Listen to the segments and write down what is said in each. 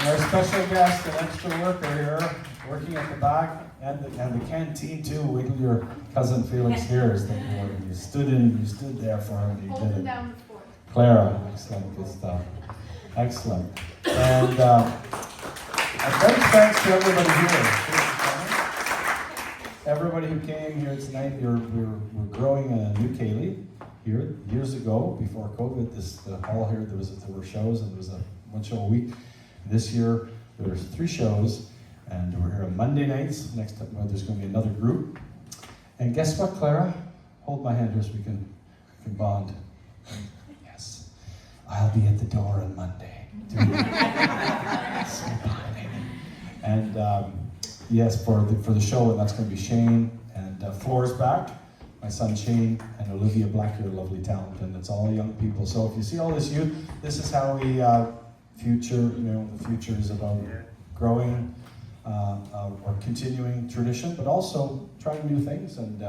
And our special guest and extra worker here, working at the back and the canteen too. Wait till your cousin Felix hears that you stood there for him. You did it. Down the fort. Clara, excellent, good stuff. Excellent. And a big thanks to everybody here. Everybody who came here tonight, we're growing a new Ceilidh here years ago, before COVID. The hall here, there were shows, and there was one show a week. This year, there's 3 shows, and we're here on Monday nights. Next time, there's going to be another group. And guess what, Clara? Hold my hand here so we can bond. Yes, I'll be at the door on Monday. And yes, for the show, and that's going to be Shane and Flora's back. My son Shane and Olivia Black, your lovely talent, and it's all young people. So if you see all this youth, this is how we the future is about growing or continuing tradition, but also trying new things. And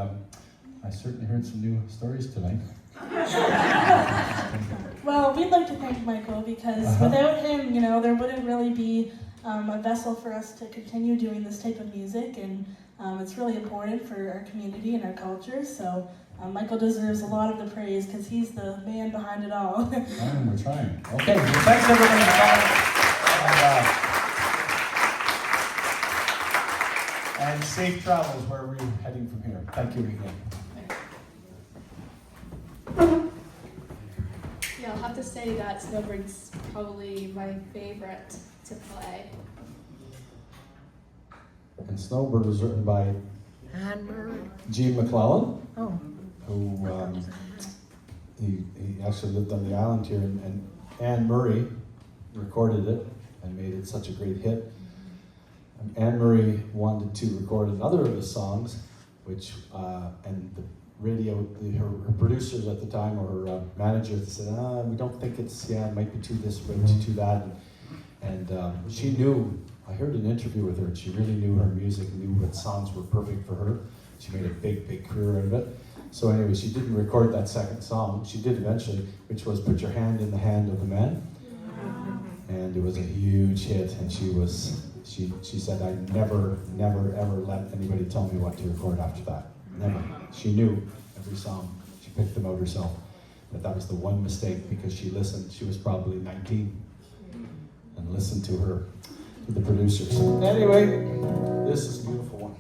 I certainly heard some new stories tonight. Well, we'd like to thank Michael because without him, there wouldn't really be a vessel for us to continue doing this type of music, and it's really important for our community and our culture. So Michael deserves a lot of the praise because he's the man behind it all. We're trying. Okay, well, thanks everybody for coming. And safe travels wherever you're heading from here. Thank you again. Yeah, I'll have to say that Snowbird's probably my favorite to play. And Snowbird was written by Gene MacLaine, who he actually lived on the island here, and Anne Murray recorded it and made it such a great hit. And Anne Murray wanted to record another of his songs, which and the radio, her producers at the time, or her manager, said, we don't think it might be too this, way too that. And she knew, I heard an interview with her, and she really knew her music, knew what songs were perfect for her. She made a big career out of it. So anyway, she didn't record that second song. She did eventually, which was Put Your Hand in the Hand of the Man. And it was a huge hit, and she said, I never ever let anybody tell me what to record after that. Never. She knew every song. She picked them out herself. But that was the one mistake, because she listened. She was probably 19 and listened to the producers. Anyway, this is a beautiful one.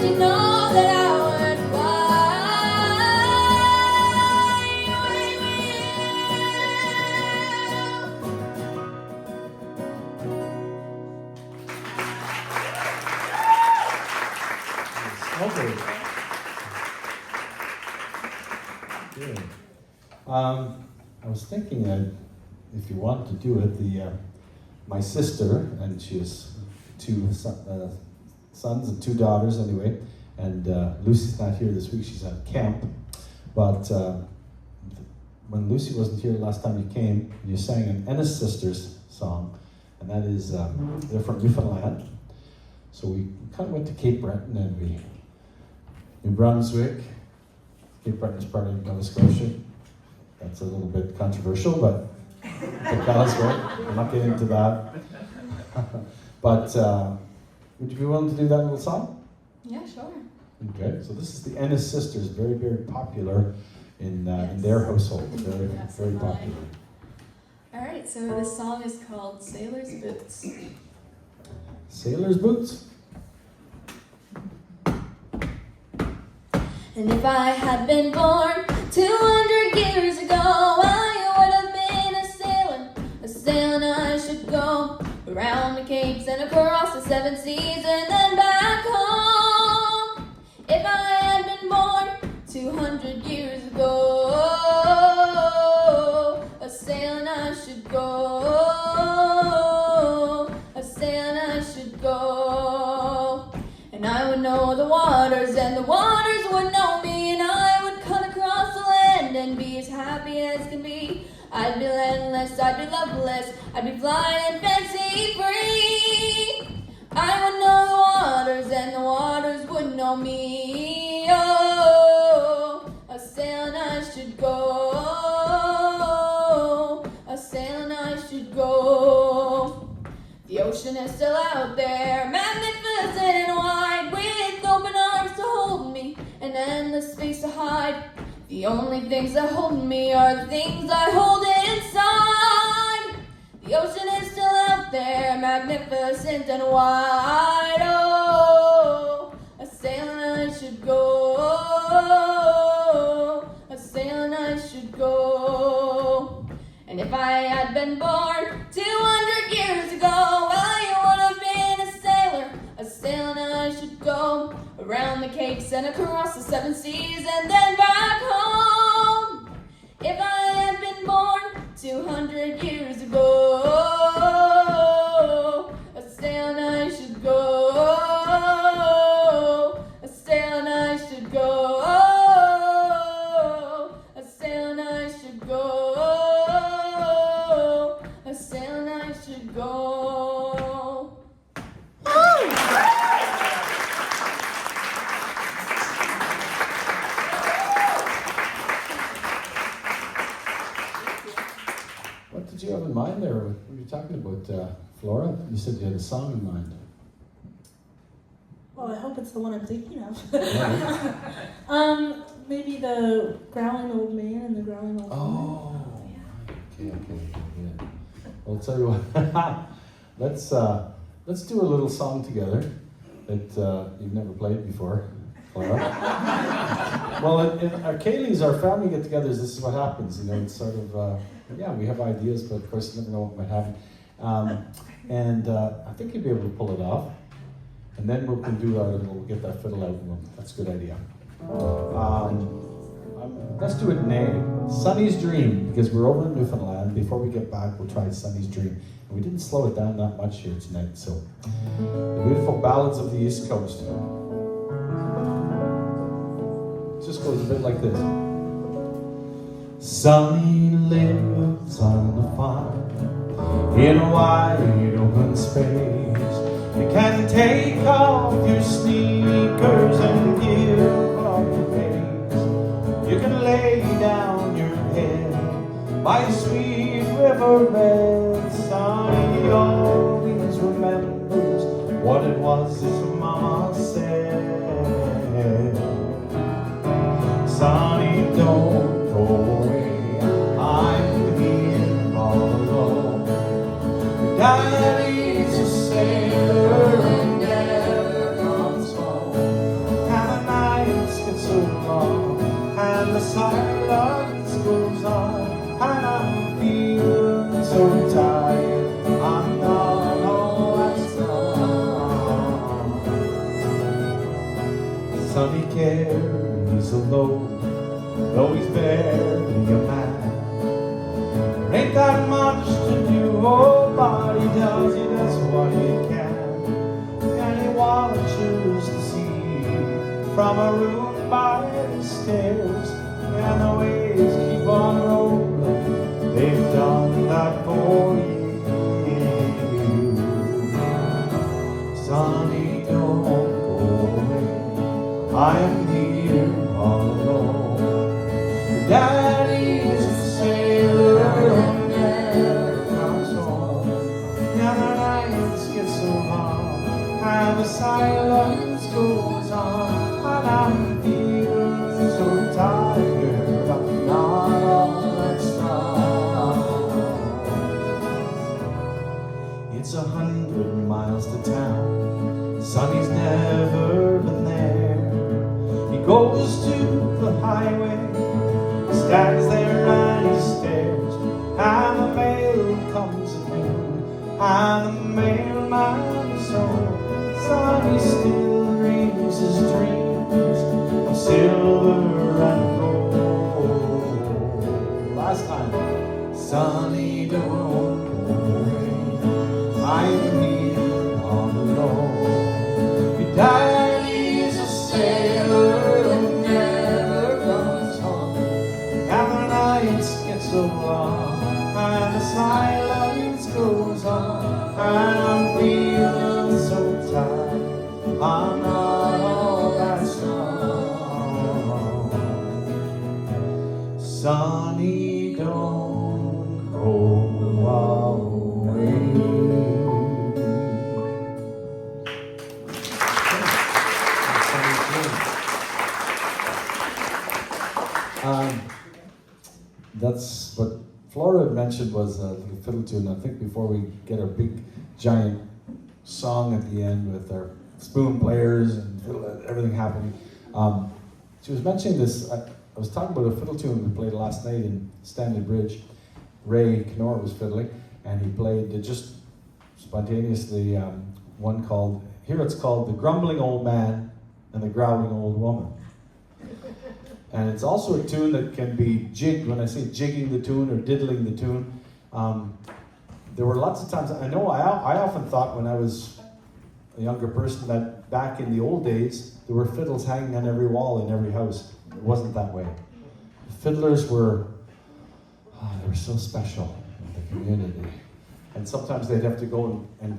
did you know that I would Okay. Good. I was thinking that if you want to do it, my sister, and she has two sons and two daughters anyway, and Lucy's not here this week, she's at camp, but when Lucy wasn't here last time you came, you sang an Ennis Sisters song, and that is, they're from Newfoundland. So we kind of went to Cape Breton and New Brunswick. Cape Breton is part of Nova Scotia. That's a little bit controversial, but that's right. We'll not get into that. But would you be willing to do that little song? Yeah, sure. Okay, so this is the Ennis Sisters, very, very popular in their household. Very, Yes, very mine. popular. All right, so this song is called Sailor's Boots. Sailor's Boots? And if I had been born 200 years ago, I would have been a sailor. A sailing I should go around the capes and across the seven seas and then back home. If I had been born 200 years ago, a sailing I should go. A sailing I should go. And I would know the waters, and the waters would know me, and I would cut across the land and be as happy as can be. I'd be landless, I'd be loveless, I'd be flying and fancy free. I would know the waters, and the waters would know me. Oh, a sailing I should go. A sailing I should go. The ocean is still out there, magnificent and wide, with open arms to hold me and endless space to hide. The only things that hold me are the things I hold inside. The ocean is still out there, magnificent and wide. Oh, a sailing I should go. A sailing I should go. And if I had been born 200 years ago, I would have been a sailor. A sailing I should go around the capes and across the seven seas and then back home. If I had been born 200 years ago, a sailing I should go. A sailing I should go. A sailing I should go. A sailing I should go. What did you have in mind there? What were you talking about, Flora? You said you had a song in mind. Well, I hope it's the one I'm thinking of. Yeah. Maybe the Growling Old Man and the Growling Old Woman. Oh, okay, yeah. Well, I'll tell you what. let's do a little song together that you've never played before, Flora. Well, in our Ceilidhs, our family get-togethers, this is what happens. You know, it's sort of we have ideas, but of course you never know what might happen. I think you'll be able to pull it off. And then we'll get that fiddle out. That's a good idea. Let's do it in A. Sunny's Dream, because we're over in Newfoundland. Before we get back, we'll try Sunny's Dream. And we didn't slow it down that much here tonight, so. The beautiful ballads of the East Coast. It just goes a bit like this. Sunny lives on the farm in a wide open space. You can take off your sneakers and give up your face. You can lay down your head by a sweet riverbed. Sonny always remembers what it was his mama said. Sonny, don't go away, I'm here all alone. Your daddy's a sailor and never comes home. Sonny carries a load, though he's barely a man. There ain't that much to do, oh, but he does what he can. And he watches the sea from a room by the stairs, and the waves keep on rolling, they've done that for you. Sonny, don't go away, I am here all alone. Your daddy's a sailor and never comes home. Now the nights get so long and the silence goes on, and I'm feeling so tired, I'm not all that strong. It's 100 miles to town, Sonny's never been there. He goes to the highway, stands there and he stares, and the mail comes at noon, and the mailman is home. Sonny still dreams his dreams of silver and gold. Last time. Sonny, don't go away, I'm here all alone. Your daddy's a sailor and never comes home. And the nights get so long and the silence goes on, and I'm feeling so tired, I'm not all that strong. Sonny, don't go away. That's what Flora had mentioned was a little fiddle tune. I think before we get our big giant song at the end with our spoon players and everything happening, she was mentioning this. I was talking about a fiddle tune we played last night in Stanley Bridge. Ray Knorr was fiddling, and he played just spontaneously one called, here it's called The Grumbling Old Man and the Growling Old Woman. And it's also a tune that can be jigged. When I say jigging the tune or diddling the tune, there were lots of times, I often thought when I was a younger person that back in the old days, there were fiddles hanging on every wall in every house. It wasn't that way. The fiddlers were, they were so special in the community. And sometimes they'd have to go and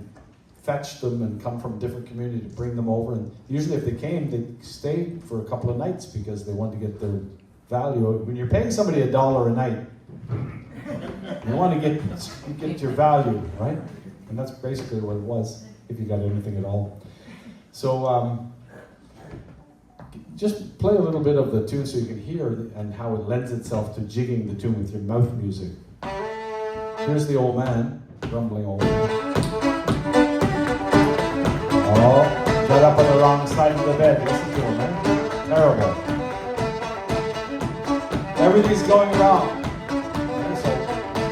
fetch them and come from a different community to bring them over. And usually if they came, they'd stay for a couple of nights because they wanted to get their value. When you're paying somebody $1 a night, you want to get your value, right? And that's basically what it was, if you got anything at all. So just play a little bit of the tune so you can hear and how it lends itself to jigging the tune with your mouth music. Here's the old man, grumbling old man. Oh, got up on the wrong side of the bed. Listen to him, man. Terrible. Everything's going wrong. So,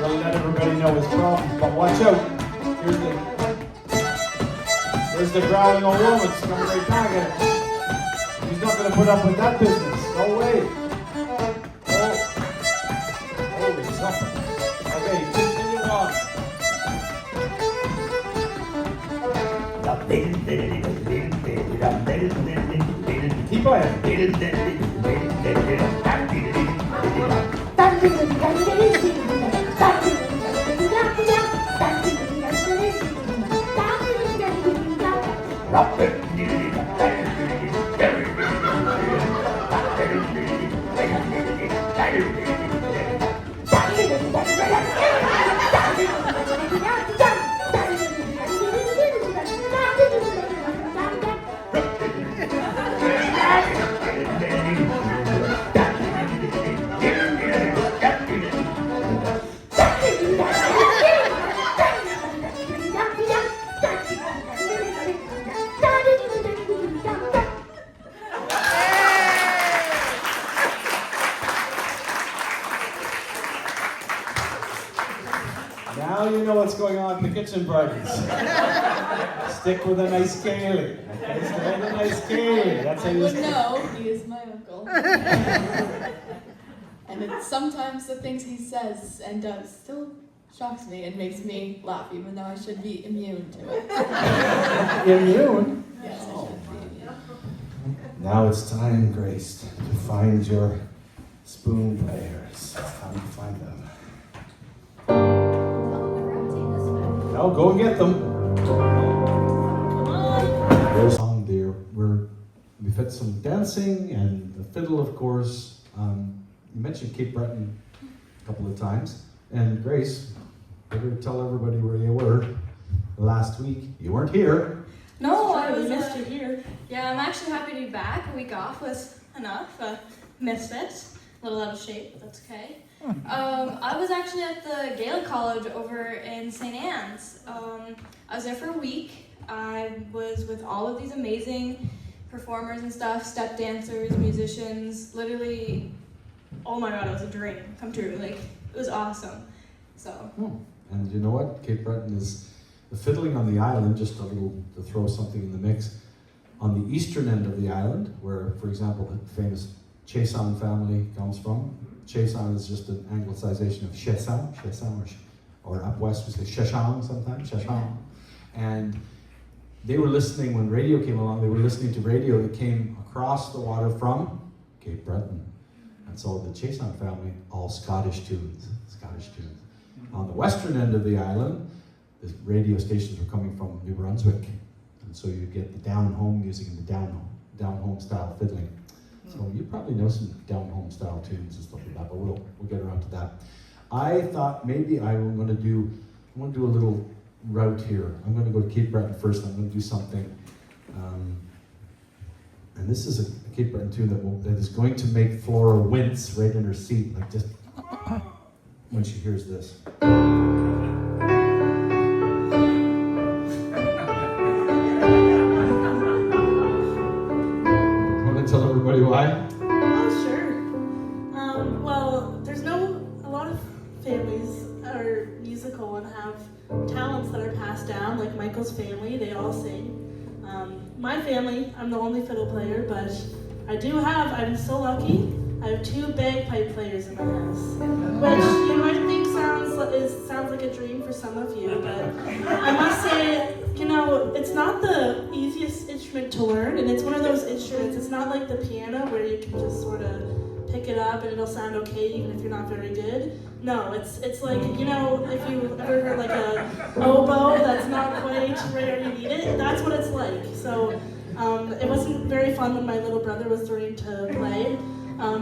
really let everybody know his problems, but watch out. Here's the growling old woman. She's coming right back at him. He's not going to put up with that business. No way. Oh. Holy something. Okay, continue on. Keep playing. Now you know what's going on in the kitchen parties. Stick with a nice Ceilidh. He's got a nice K. That's how I you would know. He is my uncle. And sometimes the things he says and does still shocks me and makes me laugh, even though I should be immune to it. Immune? Yes, I should be immune. Now it's time, Grace, to find your spoon players. It's time to find them. Now go and get them. Come on. There's a song there where we fit some dancing and the fiddle, of course. You mentioned Cape Breton a couple of times. And Grace, better tell everybody where you were last week. You weren't here. No, I We was missed you here. Yeah, I'm actually happy to be back. A week off was enough. Missed it. A little out of shape, but that's okay. I was actually at the Gaelic College over in St. Anne's. I was there for a week. I was with all of these amazing performers and stuff, step dancers, musicians. Literally, oh my god, it was a dream come true. Like, it was awesome. So. And you know what? Cape Breton is the fiddling on the island, just a little to throw something in the mix. On the eastern end of the island, where, for example, the famous Chiasson family comes from. Chiasson is just an anglicization of Chiasson, or up west we say Chiasson sometimes, Chiasson. And they were listening, when radio came along, they were listening to radio that came across the water from Cape Breton. And so the Chiasson family, all Scottish tunes. On the western end of the island, the radio stations were coming from New Brunswick. And so you get the down-home music and the down-home style fiddling. So you probably know some down-home style tunes and stuff like that, but we'll get around to that. I thought maybe I'm going to do a little route here. I'm going to go to Cape Breton first. I'm going to do something. And this is a Cape Breton tune that is going to make Flora wince right in her seat, like just when she hears this. Tell everybody why? Oh, sure. Well, there's a lot of families are musical and have talents that are passed down, like Michael's family, they all sing. My family, I'm the only fiddle player, but I'm so lucky, I have 2 bagpipe players in my house, which you might think sounds like a dream for some of you, but I must say, it's not the easiest instrument to learn, and it's one of those instruments, it's not like the piano where you can just sort of pick it up and it'll sound okay even if you're not very good. No, it's like, if you've ever heard like a oboe that's not quite right where you need it, that's what it's like. So it wasn't very fun when my little brother was learning to play,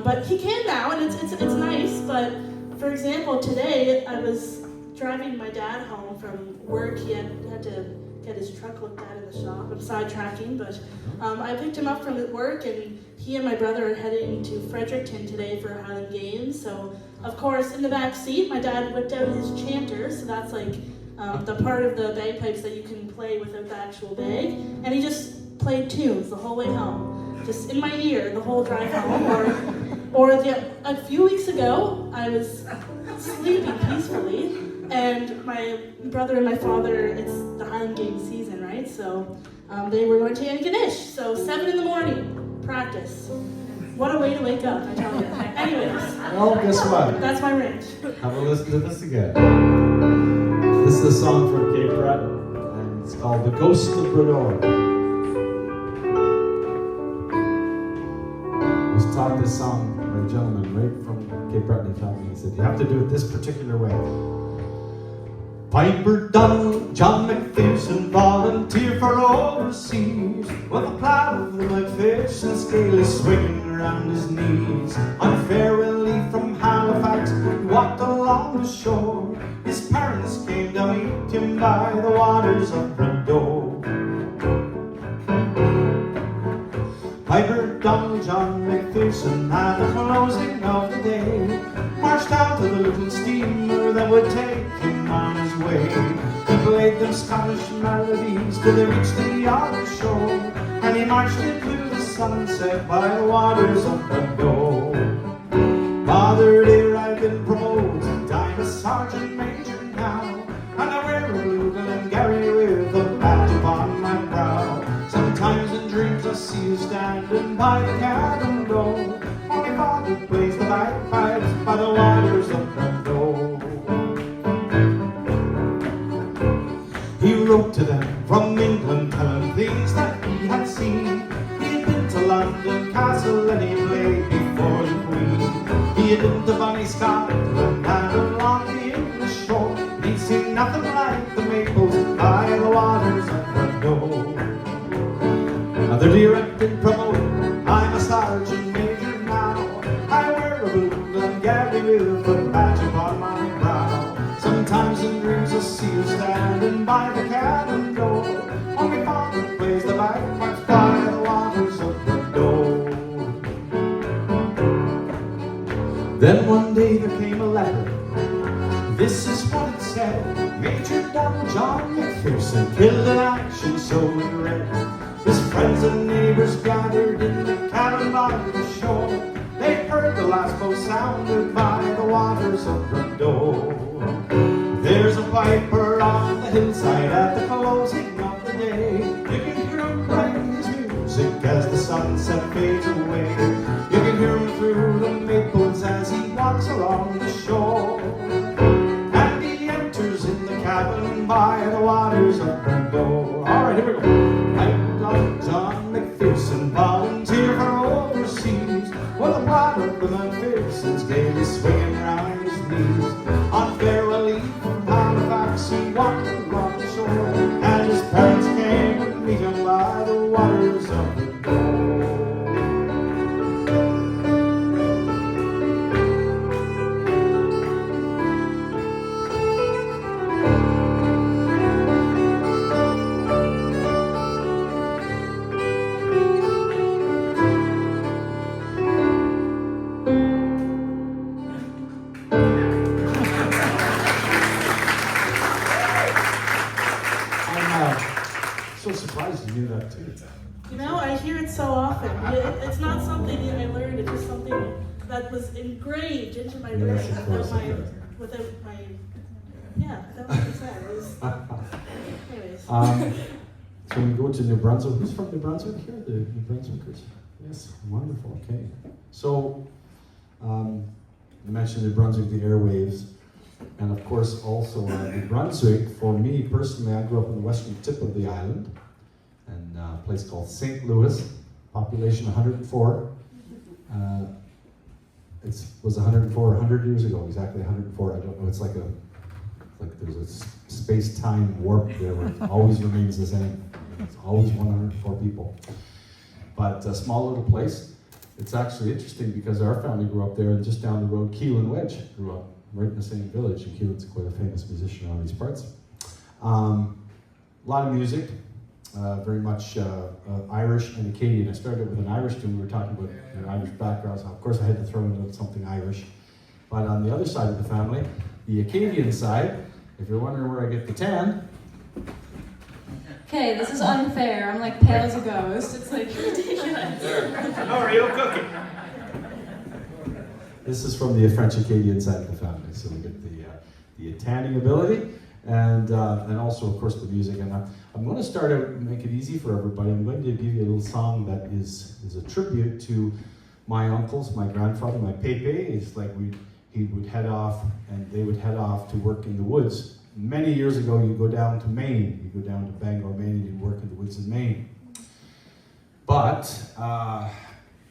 but he can now, and it's nice. But for example, today I was driving my dad home from work. He had to get his truck looked at in the shop. I'm sidetracking, but I picked him up from work, and he and my brother are heading to Fredericton today for Highland Games. So, of course, in the back seat, my dad whipped out his chanter, so that's like the part of the bagpipes that you can play without the actual bag, and he just played tunes the whole way home, just in my ear the whole drive home. A few weeks ago, I was sleeping peacefully, and my brother and my father, it's the Highland Games season, right? So they were going to Antigonish. So 7 a.m, practice. What a way to wake up, I tell you. Anyways. Well, guess what? That's my rant. Have a listen to this again. This is a song from Cape Breton, and it's called The Ghost of Brador. I was taught this song by a gentleman right from Cape Breton. He taught me, he said, you have to do it this particular way. Piper Donald, John McPherson, volunteer for overseas, with a plough of the McPherson and scaly swinging around his knees. On a farewell leave from Halifax, he walked along the shore. His parents came to meet him by the waters of Brador. Piper Donald, John McPherson, at the closing of the day, marched out to the little steamer that would take him on his way. He played them Scottish melodies till they reached the other shore, and he marched into the sunset by the waters of Brador. Father dear, I've been promoted, I'm a sergeant major now, and I wear a blue Glengarry with a badge upon my brow. Sometimes dreams I see you standing by the cabin door. My father plays the bagpipes by the waters of Brackley. He wrote to them from England, telling things that he had seen. He had been to London Castle and he played before the Queen. He had been to Bonnie Scotland and along the English shore. He'd seen nothing like the maples by the waters of Brackley. Now they're directed promoted, I'm a sergeant major now. I wear a blue Glengarry with a badge upon my brow. Sometimes in dreams I see you standing by the cabin door. On my father plays the bagpipes by the waters of Brackley. Then one day there came a letter. This is what it said: Major John McPherson killed in action, so we read. His friends and neighbors gathered in the cabin by the shore. They heard the last bow sounded by the waters of Brackley. There's a piper on the hillside at the closing of the day. You can hear him playing his music as the sunset fades away. You can hear him through the maples as he walks along the shore. And he enters in the cabin by the waters of Brackley. All right, here we go. John McPherson, volunteer for overseas. Well, the blood of the McPherson's gaily swinging round his knees. On fair relief from Halifax, he walked along the shore, and his parents came to meet him by the waters of the so surprised you knew that too. You know, I hear it so often. It's not something that I learned, it's just something that was engraved into my brain Yes, of course, without what you said. It was, anyways. So we go to New Brunswick. Who's from New Brunswick here? The New Brunswickers? Yes, wonderful, okay. So, you mentioned New Brunswick, the airwaves, and of course also New Brunswick. For me personally, I grew up in the western tip of the island, in a place called St. Louis, population 104. It was 104 100 years ago, exactly 104. I don't know, it's like there's a space-time warp there where it always remains the same. It's always 104 people. But a small little place. It's actually interesting because our family grew up there, and just down the road, Keelan Wedge grew up right in the same village, and Keelan's quite a famous musician around these parts. A lot of music, very much Irish and Acadian. I started with an Irish tune. We were talking about Irish backgrounds. Of course, I had to throw in something Irish. But on the other side of the family, the Acadian side, if you're wondering where I get the tan. Okay, this is unfair. I'm like pale as a ghost. It's like ridiculous. How are you cooking? This is from the French Acadian side of the family, so we get the tanning ability, and also, of course, the music. And I'm going to start out and make it easy for everybody. I'm going to give you a little song that is a tribute to my uncles, my grandfather, my Pepe. It's like he would head off, and they would head off to work in the woods. Many years ago, you go down to Maine. You go down to Bangor, Maine, and you work in the woods in Maine. But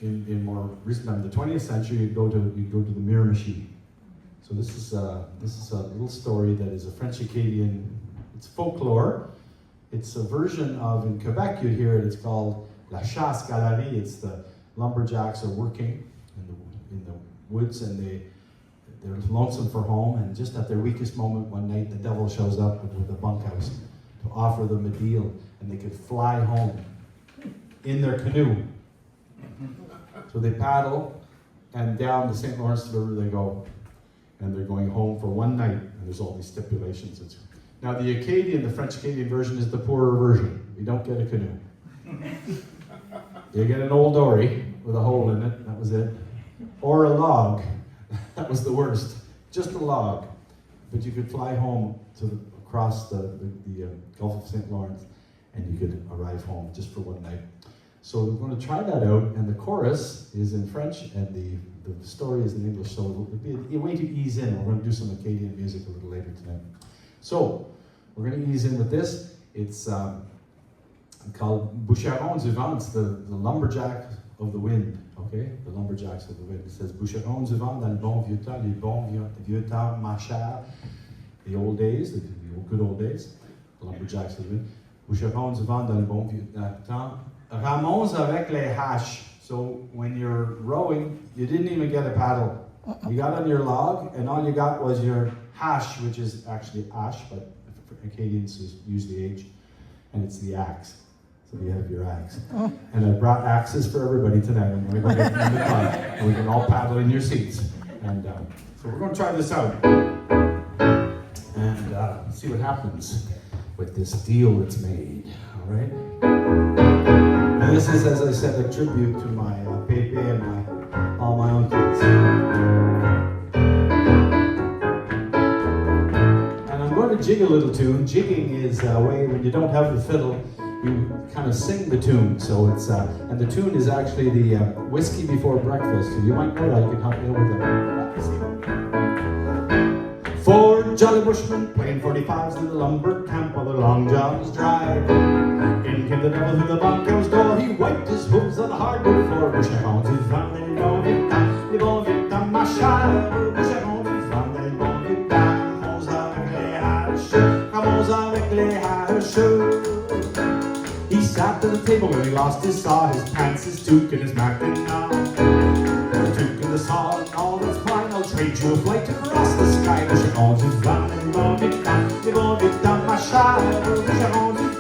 in more recent time, the 20th century, you go to the Miramichi. So this is a little story that is a French Acadian. It's folklore. It's a version of, in Quebec, you hear it. It's called La Chasse Galerie. It's the lumberjacks are working in the woods, and they're lonesome for home, and just at their weakest moment one night, the devil shows up with a bunkhouse to offer them a deal, and they could fly home in their canoe. So they paddle, and down the St. Lawrence River they go, and they're going home for one night, and there's all these stipulations. Now the French Acadian version is the poorer version. You don't get a canoe. You get an old dory with a hole in it, that was it, or a log. That was the worst. Just a log. But you could fly home across the Gulf of St. Lawrence, and you could arrive home just for one night. So we're going to try that out, and the chorus is in French, and the story is in English, so it'll be a way to ease in. We're going to do some Acadian music a little later tonight. So, we're going to ease in with this. It's called Bûcheron du Vent. It's the lumberjack of the wind, okay? The lumberjacks of the wind. It says, Bûcheron du Vent dans le bon vieux temps, les bons vieux temps, ma chère. The old days, the good old days. The lumberjacks of the wind. Bûcheron du Vent dans le bon vieux temps. Ramons avec les haches. So when you're rowing, you didn't even get a paddle. You got on your log, and all you got was your hache, which is actually ash, but Acadians use the H, and it's the axe. So you have your axe. And I brought axes for everybody tonight. I'm going to go get them in the car, and we can all paddle in your seats. And so we're going to try this out, and see what happens with this deal that's made. All right. And this is, as I said, a tribute to my Pepe and all my uncles. And I'm going to jig a little tune. Jigging is a way when you don't have the fiddle, you kind of sing the tune. So it's and the tune is actually the Whiskey Before Breakfast. So you might know that. You can help me out with it. Four jolly bushmen playing 45s in the lumber camp while the long johns dried. In came the devil through the bunkhouse door. He wiped his hooves on the hardwood floor. Bûcheron du vent, les bons vieux temps, ma chère. Bûcheron du vent, les bons vieux temps. Ramons avec les haches. He sat at the table when he lost his saw, his pants, his toque, and his mackinaw. The toque and the saw and all that's fine. I'll trade you a flight across the sky. Bûcheron du vent, les bons vieux temps, ma chère. Bûcheron du vent.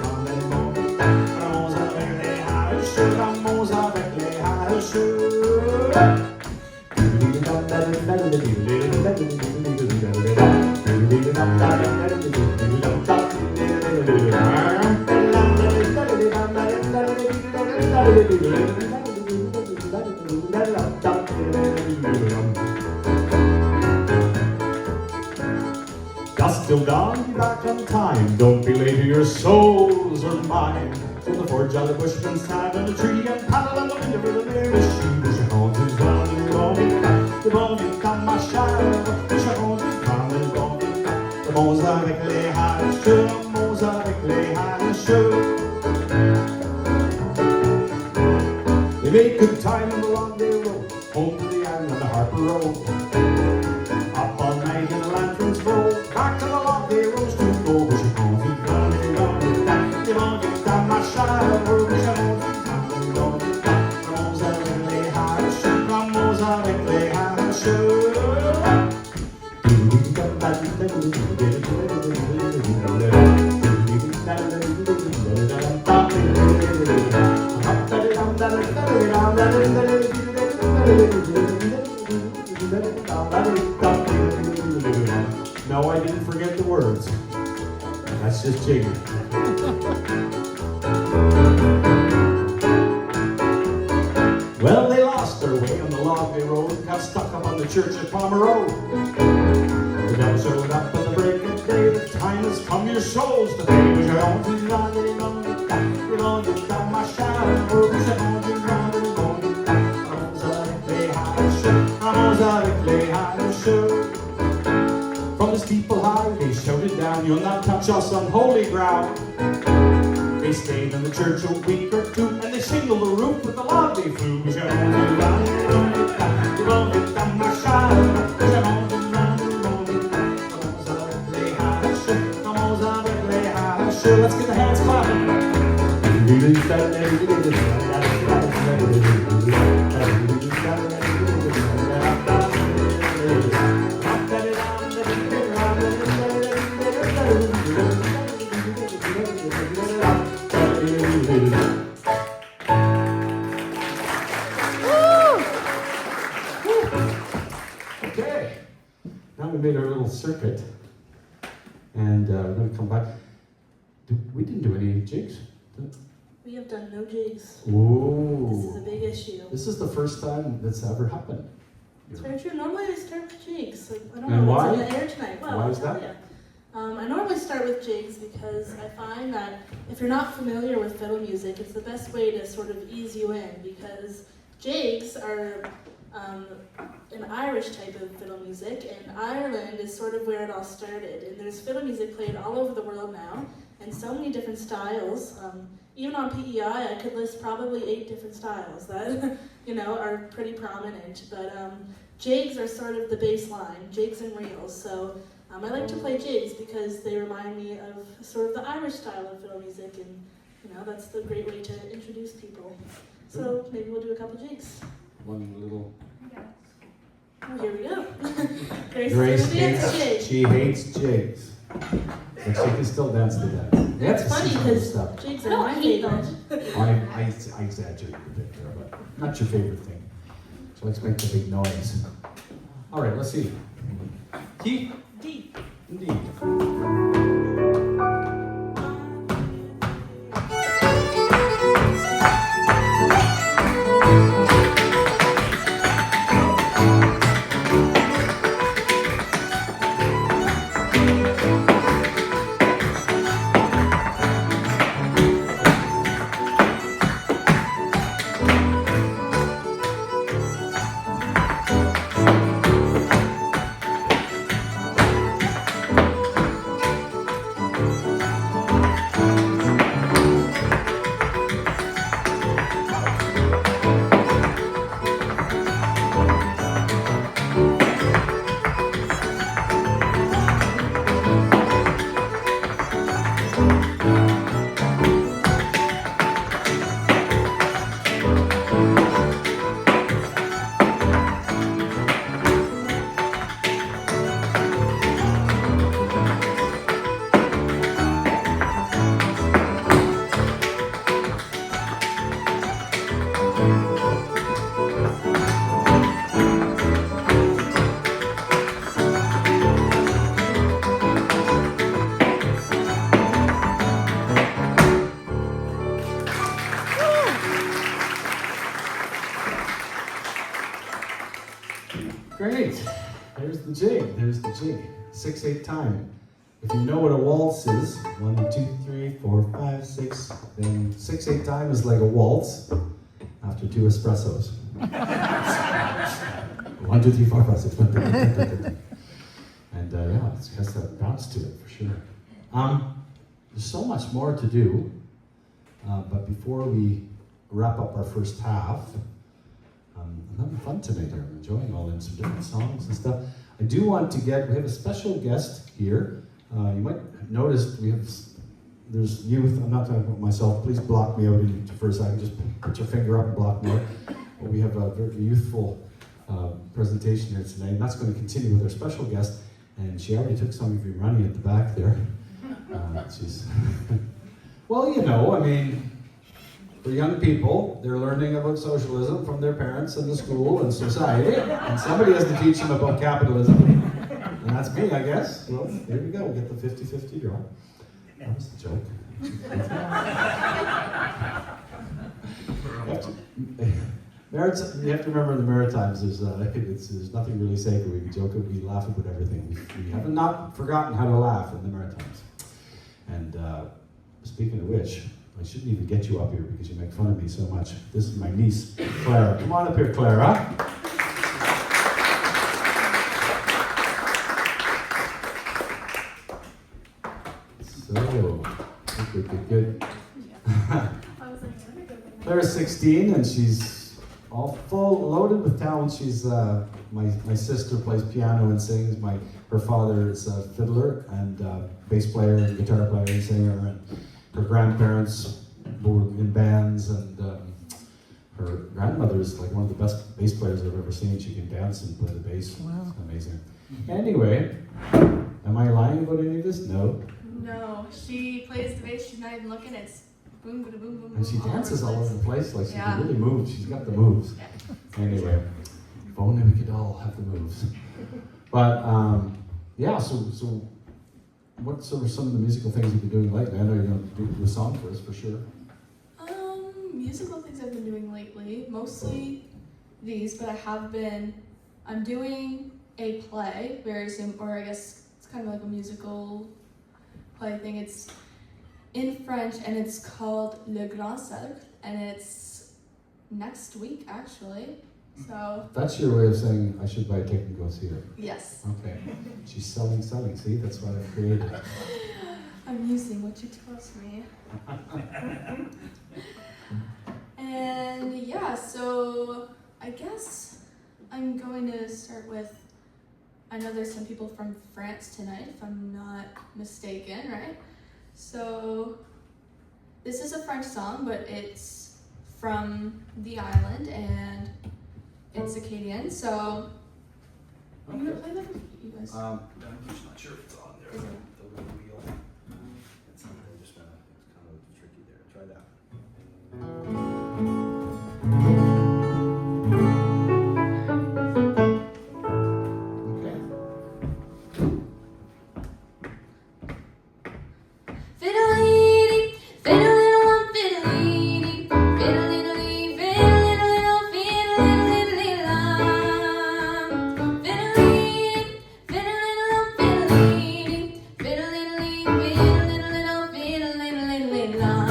Ramons avec les haches. Dusk till dawn, be back on time. Don't be late or your souls are mine. So the four jolly bushmen sat on a tree and paddled on the window with a mere machine. Bûcheron du vent, les bons vieux temps, ma chère. Bûcheron du vent, les bons vieux temps. Ramons avec les haches, ramons avec les haches. They made good time on the long day road, home to the island on the Harper Road. Up all night in the lanterns roll, back to the long day roads to go. Bûcheron du vent, les bons vieux temps, ma chère. Bûcheron du vent, les bons vieux temps. Ramons avec les haches, ramons avec les haches. No, I didn't forget the words. That's just jigging. Well, they lost their way on the log they rode, got stuck up on the church at Palmer Road. The devil showed up at the break of day. The time has come, your souls to pay. Bûcheron du vent, les bons vieux temps, ma chère. Bûcheron du vent, les bons vieux temps. Ramons avec les haches. From the steeple high, they shouted down, you'll not touch us on holy ground. They stayed in the church a week or two, and they shingled the roof with the log they flew. Bûcheron du vent, les bons vieux temps, ma chère. Bûcheron du vent, les bons vieux temps. Ramons avec les haches, ramons avec les haches. Let's get the hands clapping. Okay, now we made our little circuit, and we're going to come back. We didn't do any jigs. We have done no jigs. Ooh. This is a big issue. This is the first time that's ever happened. It's very true. Normally I start with jigs. So I don't And know why? what's in the air tonight. Well, Why I'll is tell that? you. I normally start with jigs because I find that if you're not familiar with fiddle music, it's the best way to sort of ease you in, because jigs are an Irish type of fiddle music, and Ireland is sort of where it all started. And there's fiddle music played all over the world now, and so many different styles. Even on PEI, I could list probably 8 different styles that are pretty prominent. But jigs are sort of the baseline, jigs and reels. So I like to play jigs because they remind me of sort of the Irish style of fiddle music, and that's the great way to introduce people. So maybe we'll do a couple jigs. One little. Oh, here we go. Grace hates, she hates jigs. But she can still dance to that. That's funny because jigs are my favorite. I exaggerate a bit there, but not your favorite thing. So let's make the big noise. All right, let's see. Key? D. Indeed. Great. There's the jig. There's the jig. 6/8 time. If you know what a waltz is, 1, 2, 3, 4, 5, 6, then 6/8 time is like a waltz after 2 espressos. 1, 2, 3, 4, 5, 6. And yeah, it has that bounce to it for sure. There's so much more to do, but before we wrap up our first half, I'm having fun tonight here. I'm enjoying all them, some different songs and stuff. I do want to we have a special guest here. You might have noticed there's youth. I'm not talking about myself. Please block me out for a second. Just put your finger up and block me out. But we have a very youthful presentation here tonight, and that's going to continue with our special guest. And she already took some of your money at the back there. She's well, for young people, they're learning about socialism from their parents and the school and society, and somebody has to teach them about capitalism, and that's me, I guess. Well, there we go, we get the 50-50 draw. That was the joke. You have to remember in the Maritimes, there's nothing really sacred. We joke, we laugh about everything. We have not forgotten how to laugh in the Maritimes. And speaking of which, I shouldn't even get you up here because you make fun of me so much. This is my niece, Clara. Come on up here, Clara. So, good. Clara's 16 and she's all full, loaded with talent. She's my sister plays piano and sings. Her father is a fiddler and bass player and guitar player and singer. And her grandparents were in bands, and her grandmother is like one of the best bass players I've ever seen. She can dance and play the bass. Wow. It's amazing. Anyway, am I lying about any of this? No. No, she plays the bass. She's not even looking. It's boom, boom, boom, boom. And she dances all over the place. Like she can really move. She's got the moves. Yeah. Anyway, if only we could all have the moves. But yeah. So. What sort of some of the musical things you've been doing lately? I know you're going to do a song for us for sure. Musical things I've been doing lately, mostly these, but I'm doing a play very soon, or I guess it's kind of like a musical play thing. It's in French and it's called Le Grand Cercle, and it's next week actually. So That's your way of saying I should buy a ticket and go see her. yes, Okay. She's selling. See, that's what I created. I'm using what you taught me. And yeah, so I guess I'm going to start with, I know there's some people from France tonight, if I'm not mistaken, right? So this is a French song, but it's from the island and it's Acadian, so I'm gonna play that for you guys. I'm just not sure if it's on there. Is it? The little wheel. It's on there. It's kind of tricky there. Try that. Okay. Fiddle-dee-dee, fiddle-diddle-dum, fiddle-dee-dee, fiddle-diddle-dee, fiddle-diddle-diddle, fiddle-diddle-diddle-dum. Fiddle-dee-dee, fiddle-diddle-dum, fiddle-dee-dee, fiddle-diddle-dee, fiddle-diddle-diddle, fiddle-diddle-diddle-dum.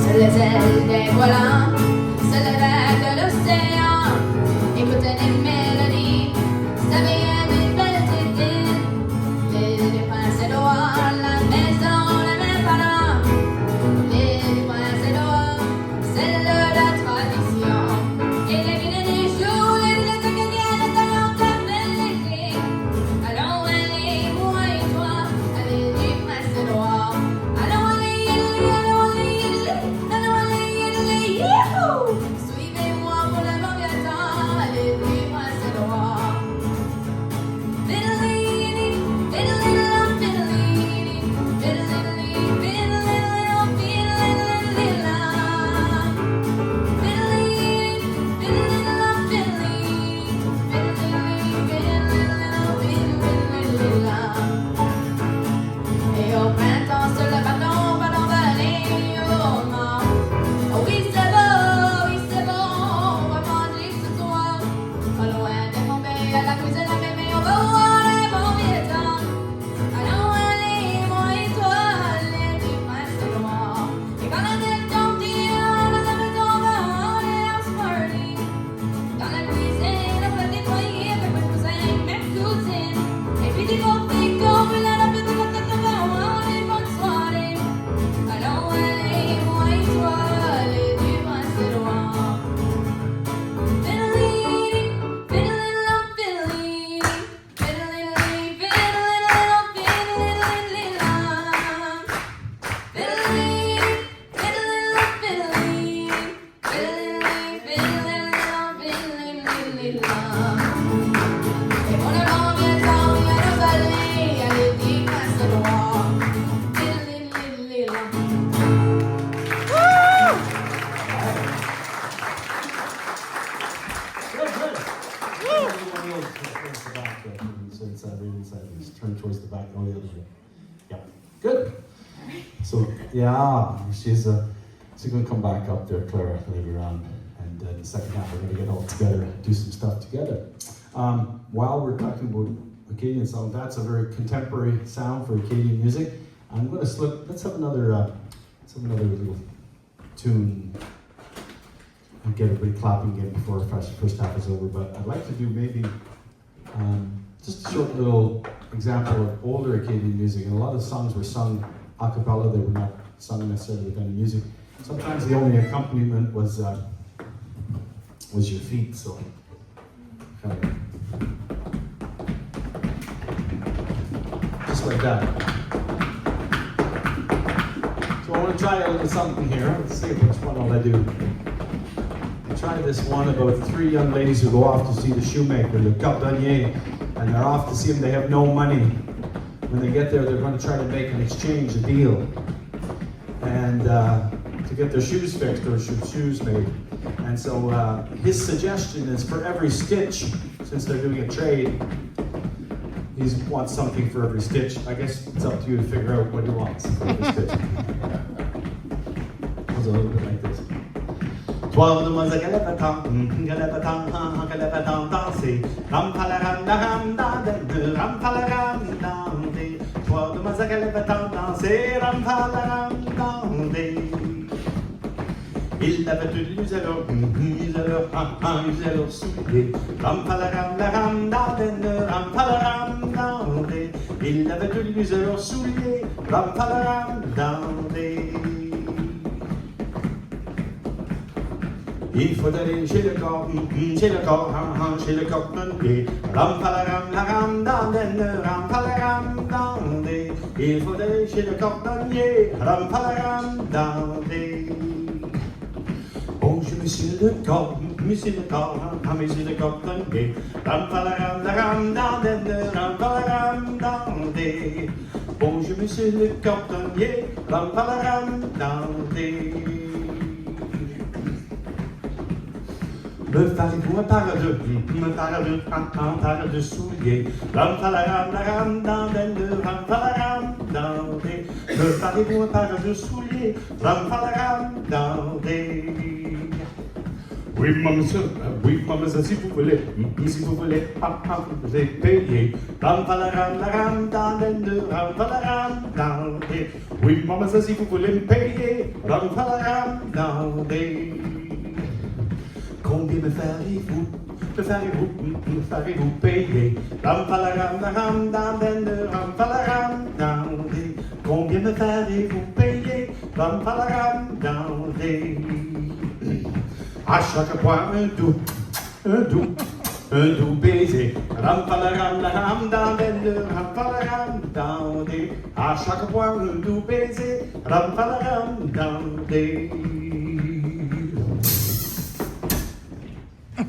C'est les ailes des volants, c'est le vert de l'océan. Écoutez les mélodies, ça vient d'une belle tétine. L'île du Prince-Édouard, la maison de mes parents. L'île du Prince-Édouard, celle de la tradition. Et les villes des jours, les villes acadiennes, talents de Pendergast. Allons aller, moi et toi, à l'île du Prince-Édouard. Allons aller, allons aller, allons aller, youhou! Suivez-moi pour le bon vieux temps, à l'île du Prince-Édouard. Fiddle-dee-dee, fiddle-diddle-dum, fiddle-dee-dee, fiddle-diddle-dee, fiddle-diddle-diddle, fiddle-diddle-diddle-dum. Fiddle-dee-dee, fiddle-diddle-dum, fiddle-dee-dee, fiddle-diddle-dee, fiddle-diddle-diddle-dum. Et au printemps sur le bateau, va dans vallée au nord. Oh oui c'est beau, on va manger ce soir. Pas loin des Pompées, à la cuisine, la mémé, on va voir les bons vieux temps. Allons aller, moi et toi, à l'île du Prince-Édouard. Et quand la neige tombe, dans la maison, on va aller en party. Dans la cuisine, on va déployer avec mes cousins, mes cousines. Et puis des gros picots, puis là, la petite tête, on va avoir des bonnes soirées. Allons aller, moi et toi, à l'île du Prince-Édouard. Fiddle-dee-dee, fiddle-diddle-dum, fiddle-dee-dee, fiddle-diddle-dee, fiddle-diddle-diddle, fiddle-diddle-diddle-dum. Fiddle-dee-dee, fiddle-diddle-dum, fiddle-dee-dee, fiddle-diddle-dee, fiddle-diddle-diddle, fiddle-diddle-diddle-dum. Et pour le bon vieux temps, il y a nos allées, à l'île du Prince-Édouard. Fiddle-diddle-diddle-dum. Good, good. Towards the back there. So inside. Just turn towards the back. Oh, the other way. Yeah. Good. So, yeah, she's going to come back up there, Clara, later on. And in the second half, we're going to get all together and do some stuff together. While we're talking about Acadian song, that's a very contemporary sound for Acadian music. I'm going to slip. Let's have another little tune and get everybody clapping again before the first half is over. But I'd like to do maybe just a short little example of older Acadian music. And a lot of songs were sung a cappella. They were not sung necessarily with any music. Sometimes the only accompaniment was your feet. So kind of just like that. So I want to try a little something here. Let's see which one will I do. I try this one about 3 young ladies who go off to see the shoemaker, the cordonnier, and they're off to see him. They have no money. When they get there, they're going to try to make an exchange, a deal, and to get their shoes fixed or shoes made. And so his suggestion is for every stitch, since they're doing a trade, he wants something for every stitch. I guess it's up to you to figure out what he wants for every stitch. It goes a little bit like this. 12 demoiselles galepatant, danser, ram palaram, ram da, ram palaram, danser. trois demoiselles va danser, ram pa la ram dandé. Ils avaient tous alors, ils avaient alors souliers, ram pa la ram dandé, ram pa la ram dandé. Ils avaient tous alors souliers, ram pa la ram dandé. Il faut aller chez le cordonnier, ram pa la ram dandé, ram pa la ram dandé. Il faut aller chez le cordonnier, ram pa la ram dandé. Bonjour monsieur le cordonnier, ram pa la ram dandé, ram pa la ram dandé. Bonjour monsieur le cordonnier, ram pa la ram dandé. Me farez-vous un paire de souliers, ram pa la ram dandé, ram pa la ram dandé. Me farez-vous un paire de souliers, ram pa la ram dandé. Oui, mademoiselle, si vous voulez, vous allez payer. Ram pa la ram dandé, ram pa la ram dandé. Oui, mademoiselle, si vous voulez me payer, ram pa la ram dandé. Combien me ferez-vous payer? Ram pa la ram dandé, ram pa la ram dandé. Combien me ferez-vous payer? Ram pa la ram dandé. À chaque point un doux baiser. Ram pa la ram dandé, ram pa la ram dandé. À chaque point un doux baiser. Ram pa la ram dandé. I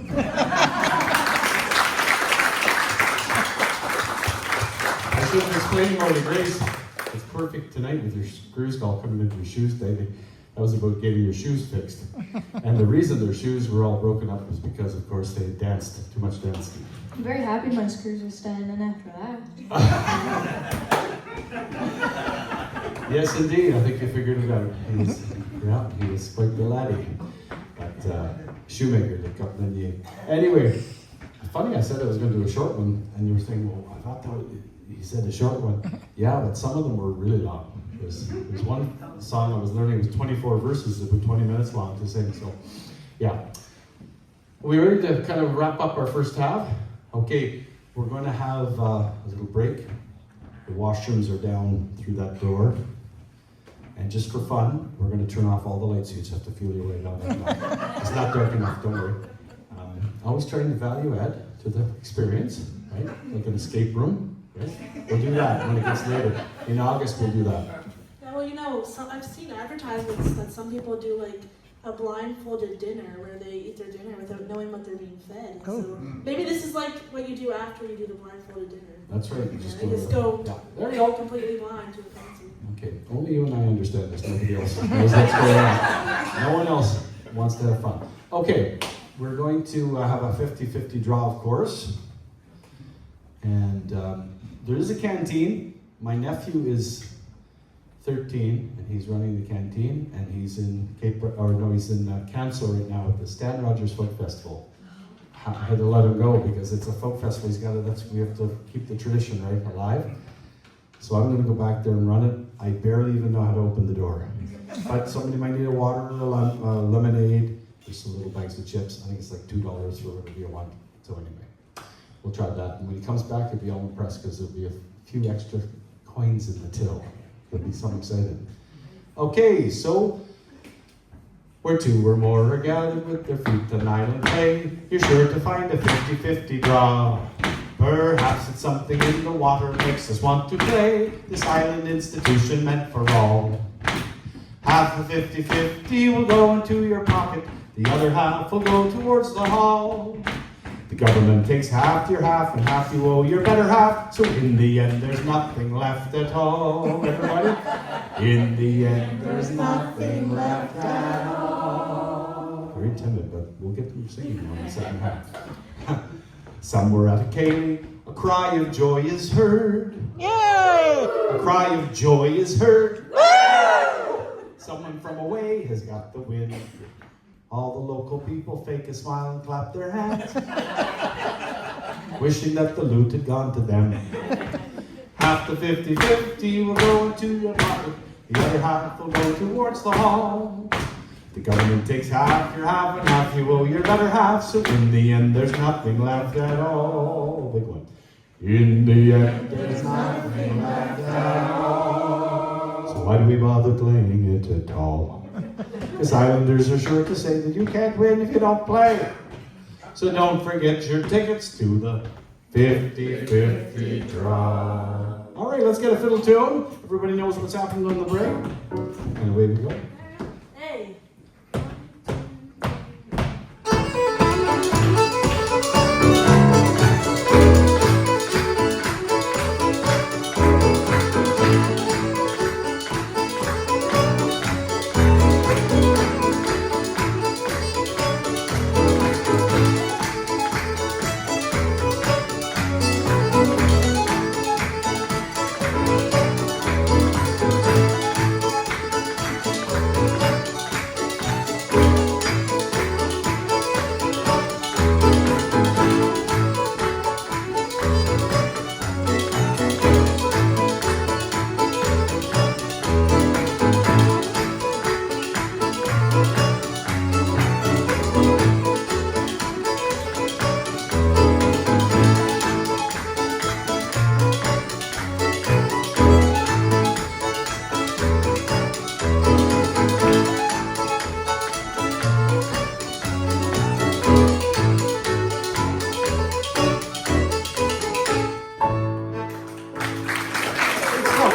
shouldn't explain more to Grace. It's perfect tonight with your screws all coming into your shoes, David. That was about getting your shoes fixed. And the reason their shoes were all broken up was because, of course, they danced, too much dancing. I'm very happy my screws are staying in after that. Yes, indeed. I think you figured it out. He was quite the laddie. But shoemaker, the cordonnier. Anyway, funny, I said I was going to do a short one, and you were saying, well, I thought he said a short one. Yeah, but some of them were really long. There's one song I was learning, it was 24 verses, it was 20 minutes long to sing, so yeah. We ready to kind of wrap up our first half? Okay, we're going to have a little break. The washrooms are down through that door. And just for fun, we're going to turn off all the lights, so you just have to feel your way down that line. It's not dark enough, don't worry. Always trying to value add to the experience, right? Like an escape room, right? We'll do that when it gets later. In August, we'll do that. Yeah, well, you know, I've seen advertisements that some people do like a blindfolded dinner where they eat their dinner without knowing what they're being fed. Oh. So maybe this is like what you do after you do the blindfolded dinner. That's right. You just go yeah. There you go. Completely blind to the fancy. Okay, only you and I understand this. Nobody else knows what's going on. No one else wants to have fun. Okay, we're going to have a 50-50 draw, of course. And there is a canteen. My nephew is 13, and he's running the canteen, and he's in he's in Canso right now at the Stan Rogers Folk Festival. I had to let him go because it's a folk festival. We have to keep the tradition right alive. So I'm going to go back there and run it. I barely even know how to open the door. But somebody might need a water or a lemonade. There's some little bags of chips. I think it's like $2 for whatever you want. So anyway, we'll try that. And when he comes back, he'll be all impressed because there'll be a few extra coins in the till. He'll be so excited. Okay, so where two or more are gathered with their feet an island play, you're sure to find a 50-50 draw. Perhaps it's something in the water makes us want to play this island institution meant for all. Half of 50-50 will go into your pocket, the other half will go towards the hall. The government takes half your half and half you owe your better half, so in the end there's nothing left at all. Everybody? In the end there's nothing left at all. Very timid, but we'll get them singing on the second half. Somewhere at a Ceilidh, a cry of joy is heard. Yay! A cry of joy is heard. Woo! Someone from away has got the wind. All the local people fake a smile and clap their hands, wishing that the loot had gone to them. half, the 50-50, will go into your pocket. The other half will go towards the hall. The government takes half, your half, and half you owe your better half. So in the end, there's nothing left at all. Big one. In the end, there's nothing left at all. So why do we bother playing it at all? Because Islanders are sure to say that you can't win if you don't play. So don't forget your tickets to the 50-50 draw. All right, let's get a fiddle tune. Everybody knows what's happening on the break. And away we go. Hey.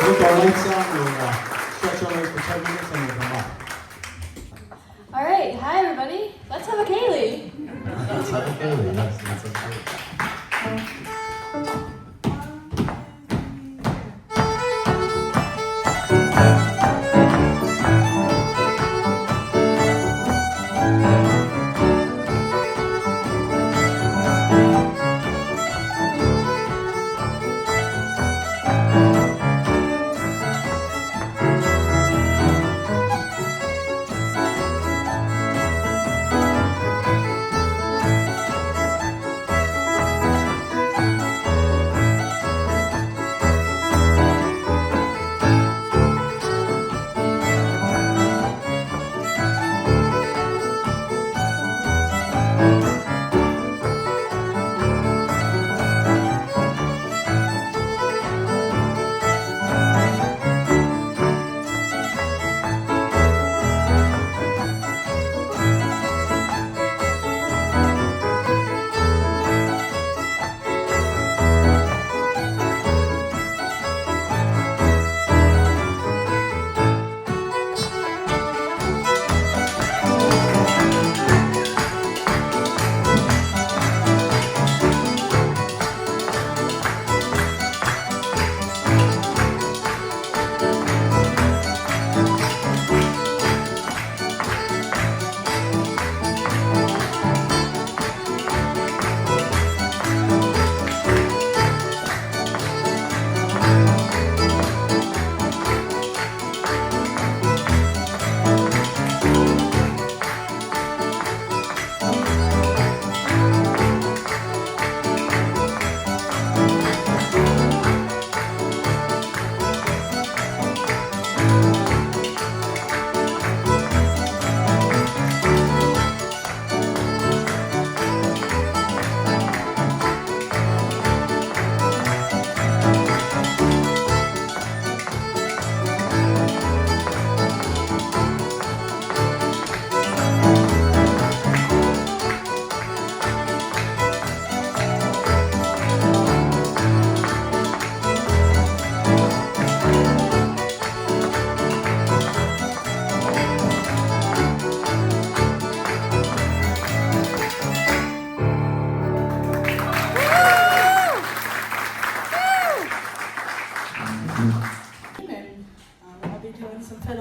Look, our lights out, we'll stretch our legs for 10 minutes and we'll come back. All right, hi everybody. Let's have a Ceilidh. That's okay, that's okay.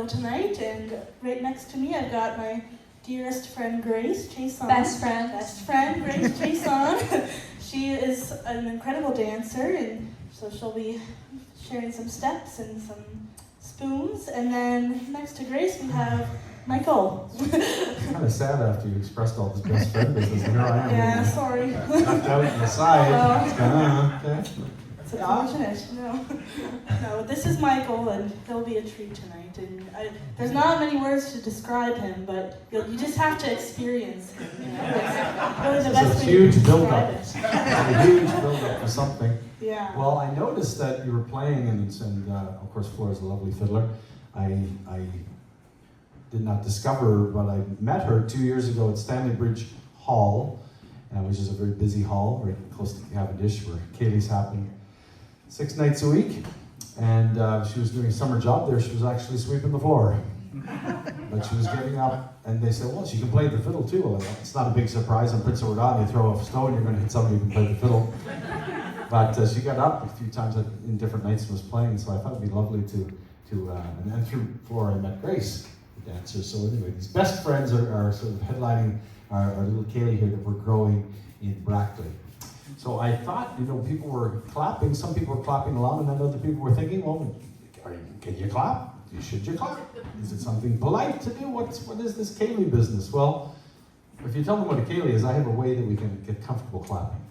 Tonight, and right next to me I've got my dearest friend Grace Chiasson. Best friend. Best friend Grace Chiasson. She is an incredible dancer, and so she'll be sharing some steps and some spoons. And then next to Grace we have Michael. It's kind of sad after you expressed all this best friend business, and here I am. Yeah, sorry. Knocked out on the side. It's kind of, okay. It's unfortunate. No. No, this is Michael, and he'll be a treat tonight. And there's not many words to describe him, but you just have to experience him. You know? It's really the best way to describe it. It's a huge build-up for something. Yeah. Well, I noticed that you were playing, and of course, Flora's a lovely fiddler. I did not discover, but I met her 2 years ago at Stanley Bridge Hall, which is a very busy hall, very close to Cavendish, where Ceilidh's happening 6 nights a week. And she was doing a summer job there. She was actually sweeping the floor. But she was getting up, and they said, well, she can play the fiddle too. Well, it's not a big surprise. On Prince Edward Island, you throw a stone, you're going to hit somebody who can play the fiddle. But she got up a few times in different nights and was playing, so I thought it'd be lovely and then through Flora I met Grace, the dancer. So anyway, these best friends are sort of headlining our little Ceilidh here that we're growing in Brackley. So I thought, people were clapping, some people were clapping along, and then other people were thinking, well, can you clap? Should you clap? Is it something polite to do? What is this Ceilidh business? Well, if you tell them what a Ceilidh is, I have a way that we can get comfortable clapping.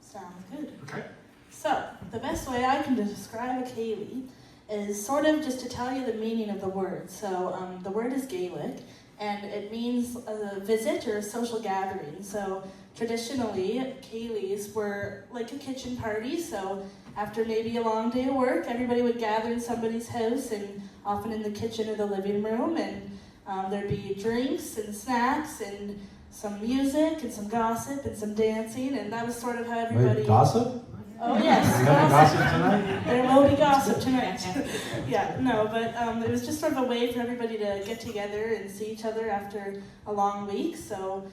Sounds good. Okay. So, the best way I can describe a Ceilidh is sort of just to tell you the meaning of the word. So, the word is Gaelic, and it means a visit or a social gathering. So, traditionally, Ceilidhs were like a kitchen party. So, after maybe a long day of work, everybody would gather in somebody's house, and often in the kitchen or the living room, and there'd be drinks and snacks and some music and some gossip and some dancing, and that was sort of how everybody... Wait, gossip? Oh yes, Are we having gossip tonight? There will be gossip tonight. Yeah, no, but it was just sort of a way for everybody to get together and see each other after a long week. So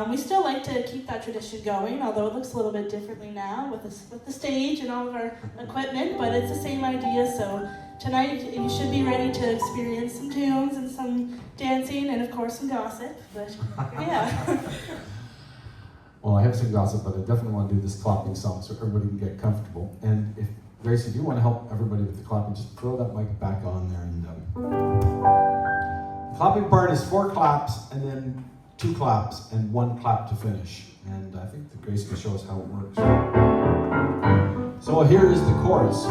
we still like to keep that tradition going, although it looks a little bit differently now with the stage and all of our equipment, but it's the same idea. So tonight you should be ready to experience some tunes and some dancing and of course some gossip, but yeah. Well, I have some gossip, but I definitely want to do this clapping song so everybody can get comfortable. And if, Grace, if you want to help everybody with the clapping, just throw that mic back on there. And the clapping part is 4 claps, and then 2 claps, and 1 clap to finish. And I think that Grace can show us how it works. So here is the chorus.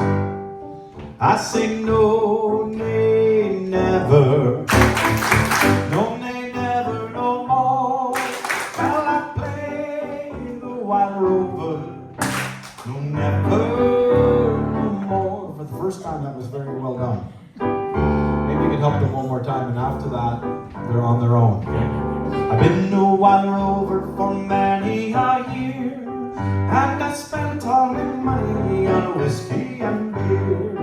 I say no, nay, never. No, nay, never, no more. Well, I play the wild rover. No, never, no more. For the first time, that was very well done. Maybe you could help them one more time, and after that, they're on their own. I've been a wild rover for many a year, and I spent all my money on whiskey and beer.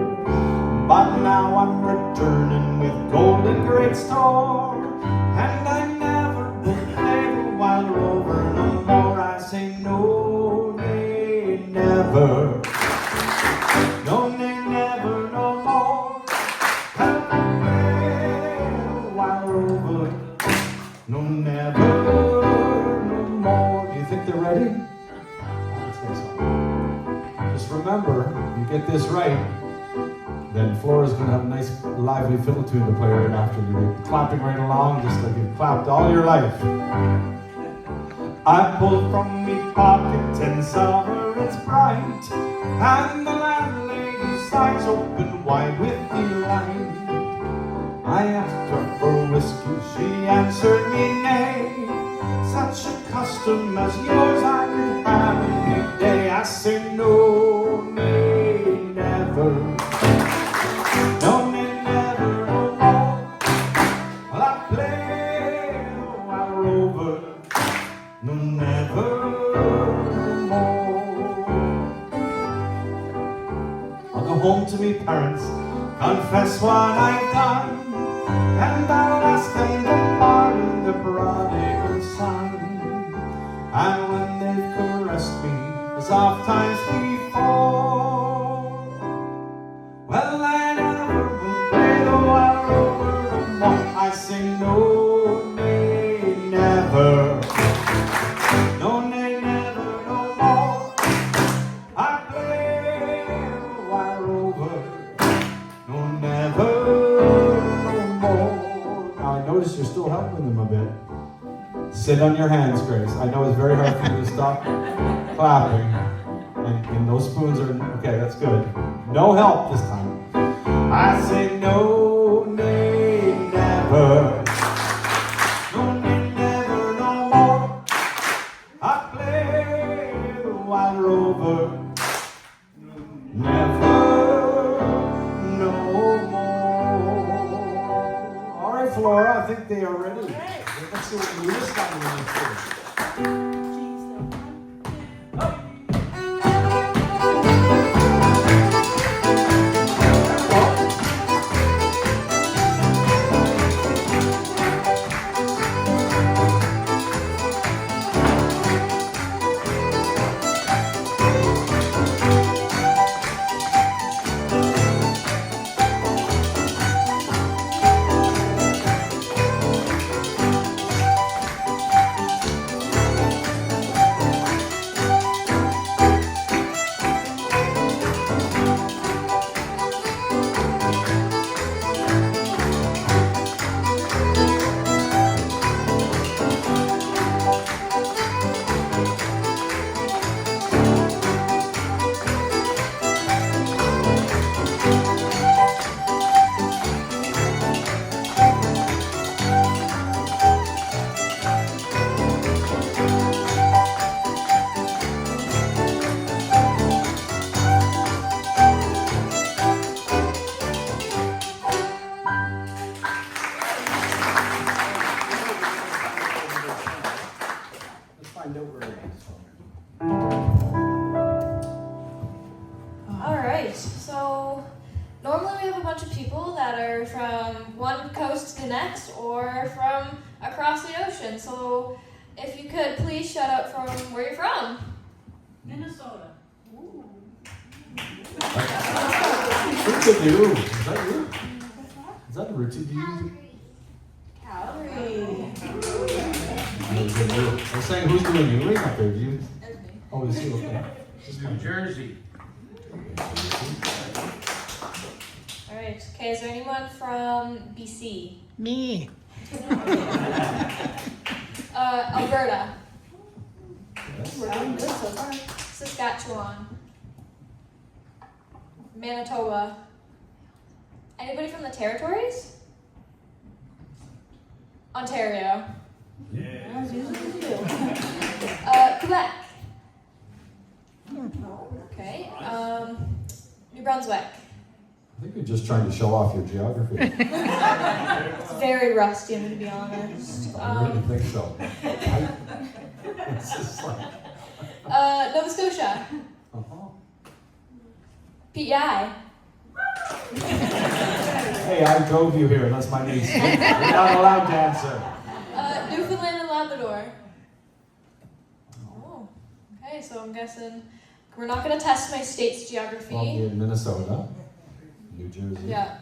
But now I'm returning with gold in great store, and I never will play the wild rover no more. I say no, nay, never. No, nay, never, no more. I'll play the wild rover. No, never, no more. Do you think they're ready? Let's get some. Just remember, you get this right, then Flora's going to have a nice, lively fiddle tune to play right after. You'll be clapping right along, just like you've clapped all your life. I pulled from me pocket 10 sovereigns bright, and the landlady's eyes opened wide with delight. I asked her for whiskey, she answered me nay. Such a custom as yours I could have any day. I say no, nay, never. No, nay, never, no more. Well, I play the wild rover. No, never, no more. I'll go home to me parents, confess what I've done, and I'll ask them to pardon the prodigal son. And when they've caressed me as oft times before, well, I never will play the wild rover no more. I say no, nay, never. No, nay, never, no more. I play the wild rover. No, never, no more. Now I notice you're still helping them a bit. Sit on your hands, Grace. I know it's very hard for you to stop clapping. and no spoons are, okay, that's good. No help this time. I say no, nay, never. No, nay, never, no more. I play the wild rover. Never, no more. All right, Flora, I think they are ready. Let's see what you this time we're going to do. Alright, so normally we have a bunch of people that are from one coast to the next or from across the ocean. So if you could please shout out from where you're from. Minnesota. Roots-a-doo. Is that you? Is that Roots-a-doo? Calgary. I'm saying, who's doing you? Right up there, do you? Oh, is he okay? New Jersey. Alright, okay, is there anyone from BC? Me. Alberta. Yes. We're doing good so far. Saskatchewan. Manitoba. Anybody from the territories? Ontario. As usually we do. Quebec. Okay. New Brunswick. I think you're just trying to show off your geography. It's very rusty, I'm going to be honest. I really think so. It's just like, Nova Scotia. uh-huh. PEI. Hey, I drove you here, and that's my niece. You're not allowed to answer. Newfoundland and Labrador. Oh. Okay, so I'm guessing we're not going to test my state's geography. Well, you're in Minnesota, New Jersey. Yeah.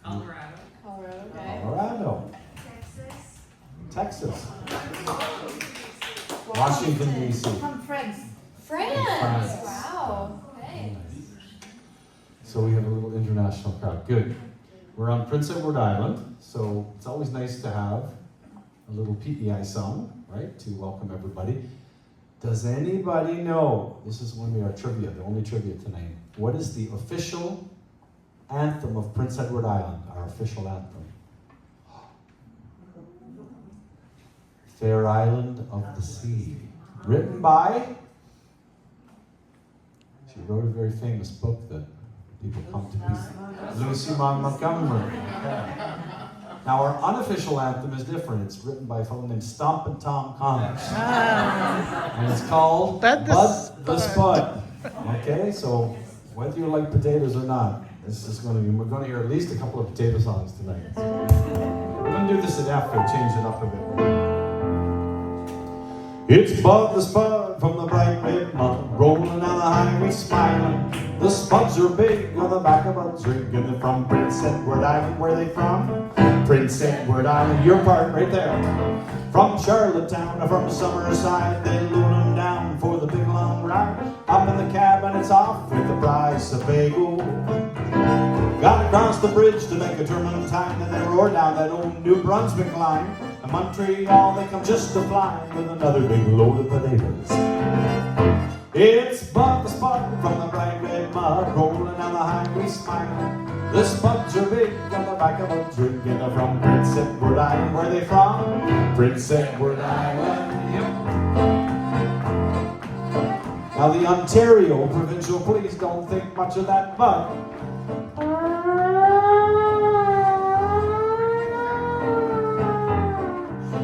Colorado. Colorado, okay. Colorado. Texas. Washington, D.C. From France. France. Wow. Okay. So we have a little international crowd. Good. We're on Prince Edward Island, so it's always nice to have a little PEI song, right, to welcome everybody. Does anybody know, this is going to be our trivia, the only trivia tonight, what is the official anthem of Prince Edward Island, our official anthem? Fair Island of the Sea. Written by, she wrote a very famous book that people come to be, Lucy Maud Montgomery. Yeah. Now our unofficial anthem is different. It's written by a fellow named Stompin' Tom Connors. And it's called Bud the Spud. Okay, so whether you like potatoes or not, this is going to be, we're going to hear at least a couple of potato songs tonight. We're going to do this at after, change it up a bit. It's Bud the Spud from the bright red mountain, rolling down the highway smiling. The spuds are big on the back of a rig, and they're from Prince Edward Island. Where they from? Prince Edward Island, your part right there. From Charlottetown or from Summerside, they load them down for the big long ride. Up in the cab and it's off with the price of bagel. Got across the bridge to make a turn on time, and they roar down that old New Brunswick line. To Montreal they come just to fly with another big load of potatoes. It's Bud the Spud mud, rolling down the highway smiling. The spuds are big on the back of a drinking from Prince Edward Island. Where they from? Prince Edward Island. Yep. Now the Ontario Provincial Police don't think much of that, but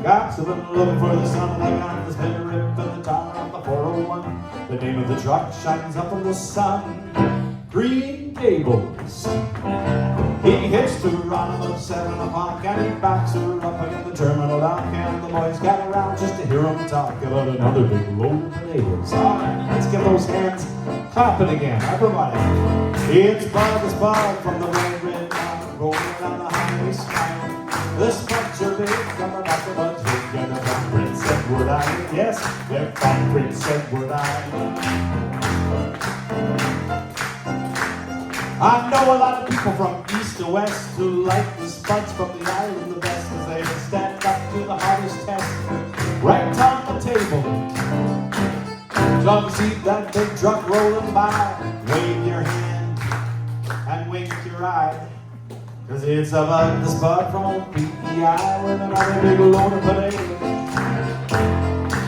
cops have been looking for the son of the gun that's been ripped in the tower of the 401. The name of the truck shines up in the sun. Green Gables. He hits to run at 7 o'clock and he backs her up against the terminal dock, and the boys gather around just to hear him talk about another big load of potatoes. All right, let's get those hands clapping again, everybody. It's Bud the Spud from the red mountain, rolling down the highway smiling. The spuds are big on the back of a drink, and they're from Prince Edward Island. Yes, they're from Prince Edward Island. I know a lot of people from east to west who like the spuds from the island the best, as they stand up to the hardest test. Right on the table, don't see that big truck rolling by. Wave your hand and wink your eye, 'cause it's about the spud from PEI with another big load of potatoes.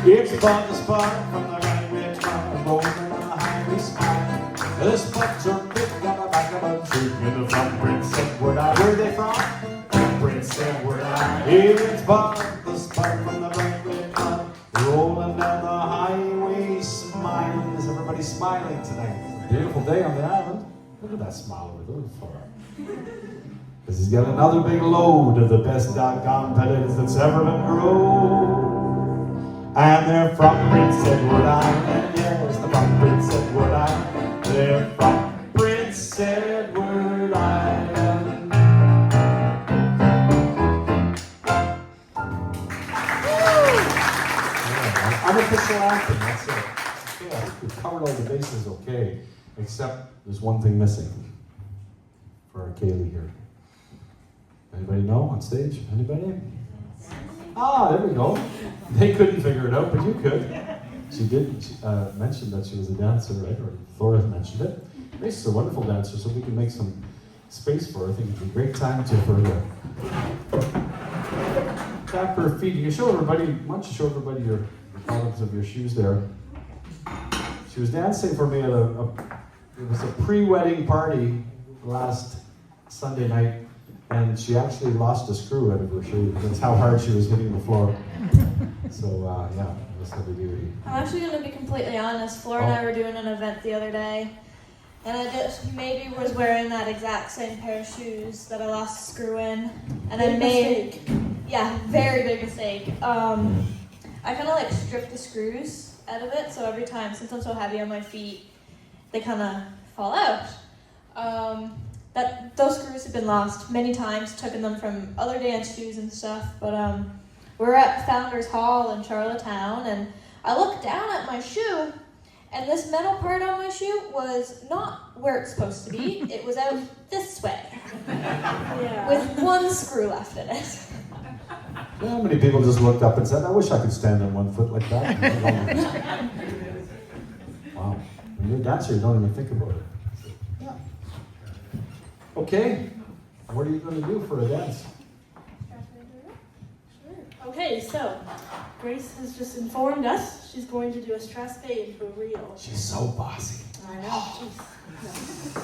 It's about the spud from the right red truck rolling on the highway smile. The spuds are big on the back of a truck, and they're from Prince Edward Island. Where are they from? Prince Edward Island. It's Bud the spud from the right red truck rolling down the highway smiling. Is everybody smiling tonight? It's a beautiful day on the island. Look at that smile over there, Flora. Because he's got another big load of the best doggone potatoes that's ever been grown. And they're from Prince Edward Island. Yes, they're from Prince Edward Island. They're from Prince Edward Island. Yeah, unofficial anthem, that's it. Okay, I think we've covered all the bases okay, except there's one thing missing for our Ceilidh here. Anybody know on stage? Anybody? Ah, there we go. They couldn't figure it out, but you could. She did mention that she was a dancer, right? Or Flora mentioned it. Grace is a wonderful dancer, so we can make some space for her. I think it'd be a great time for her to tap her feet. You can show everybody, why don't you show everybody your bottoms of your shoes there. She was dancing for me at it was a pre-wedding party last Sunday night. And she actually lost a screw out of her shoe. That's how hard she was hitting the floor. So, yeah, that's heavy duty. I'm actually going to be completely honest. Flora and I were doing an event the other day, and I just maybe was wearing that exact same pair of shoes that I lost a screw in. And I made, yeah, very big mistake. I kind of like stripped the screws out of it, so every time, since I'm so heavy on my feet, they kind of fall out. Those screws have been lost many times, taken them from other dance shoes and stuff, but we're at Founders Hall in Charlottetown, and I looked down at my shoe, and this metal part on my shoe was not where it's supposed to be. It was out this way, with one screw left in it. You know how many people just looked up and said, I wish I could stand on one foot like that? Wow. When you're a dancer, you don't even think about it. Okay, what are you going to do for a dance? Sure. Okay, so Grace has just informed us she's going to do a strathspey into a reel. She's so bossy. I know.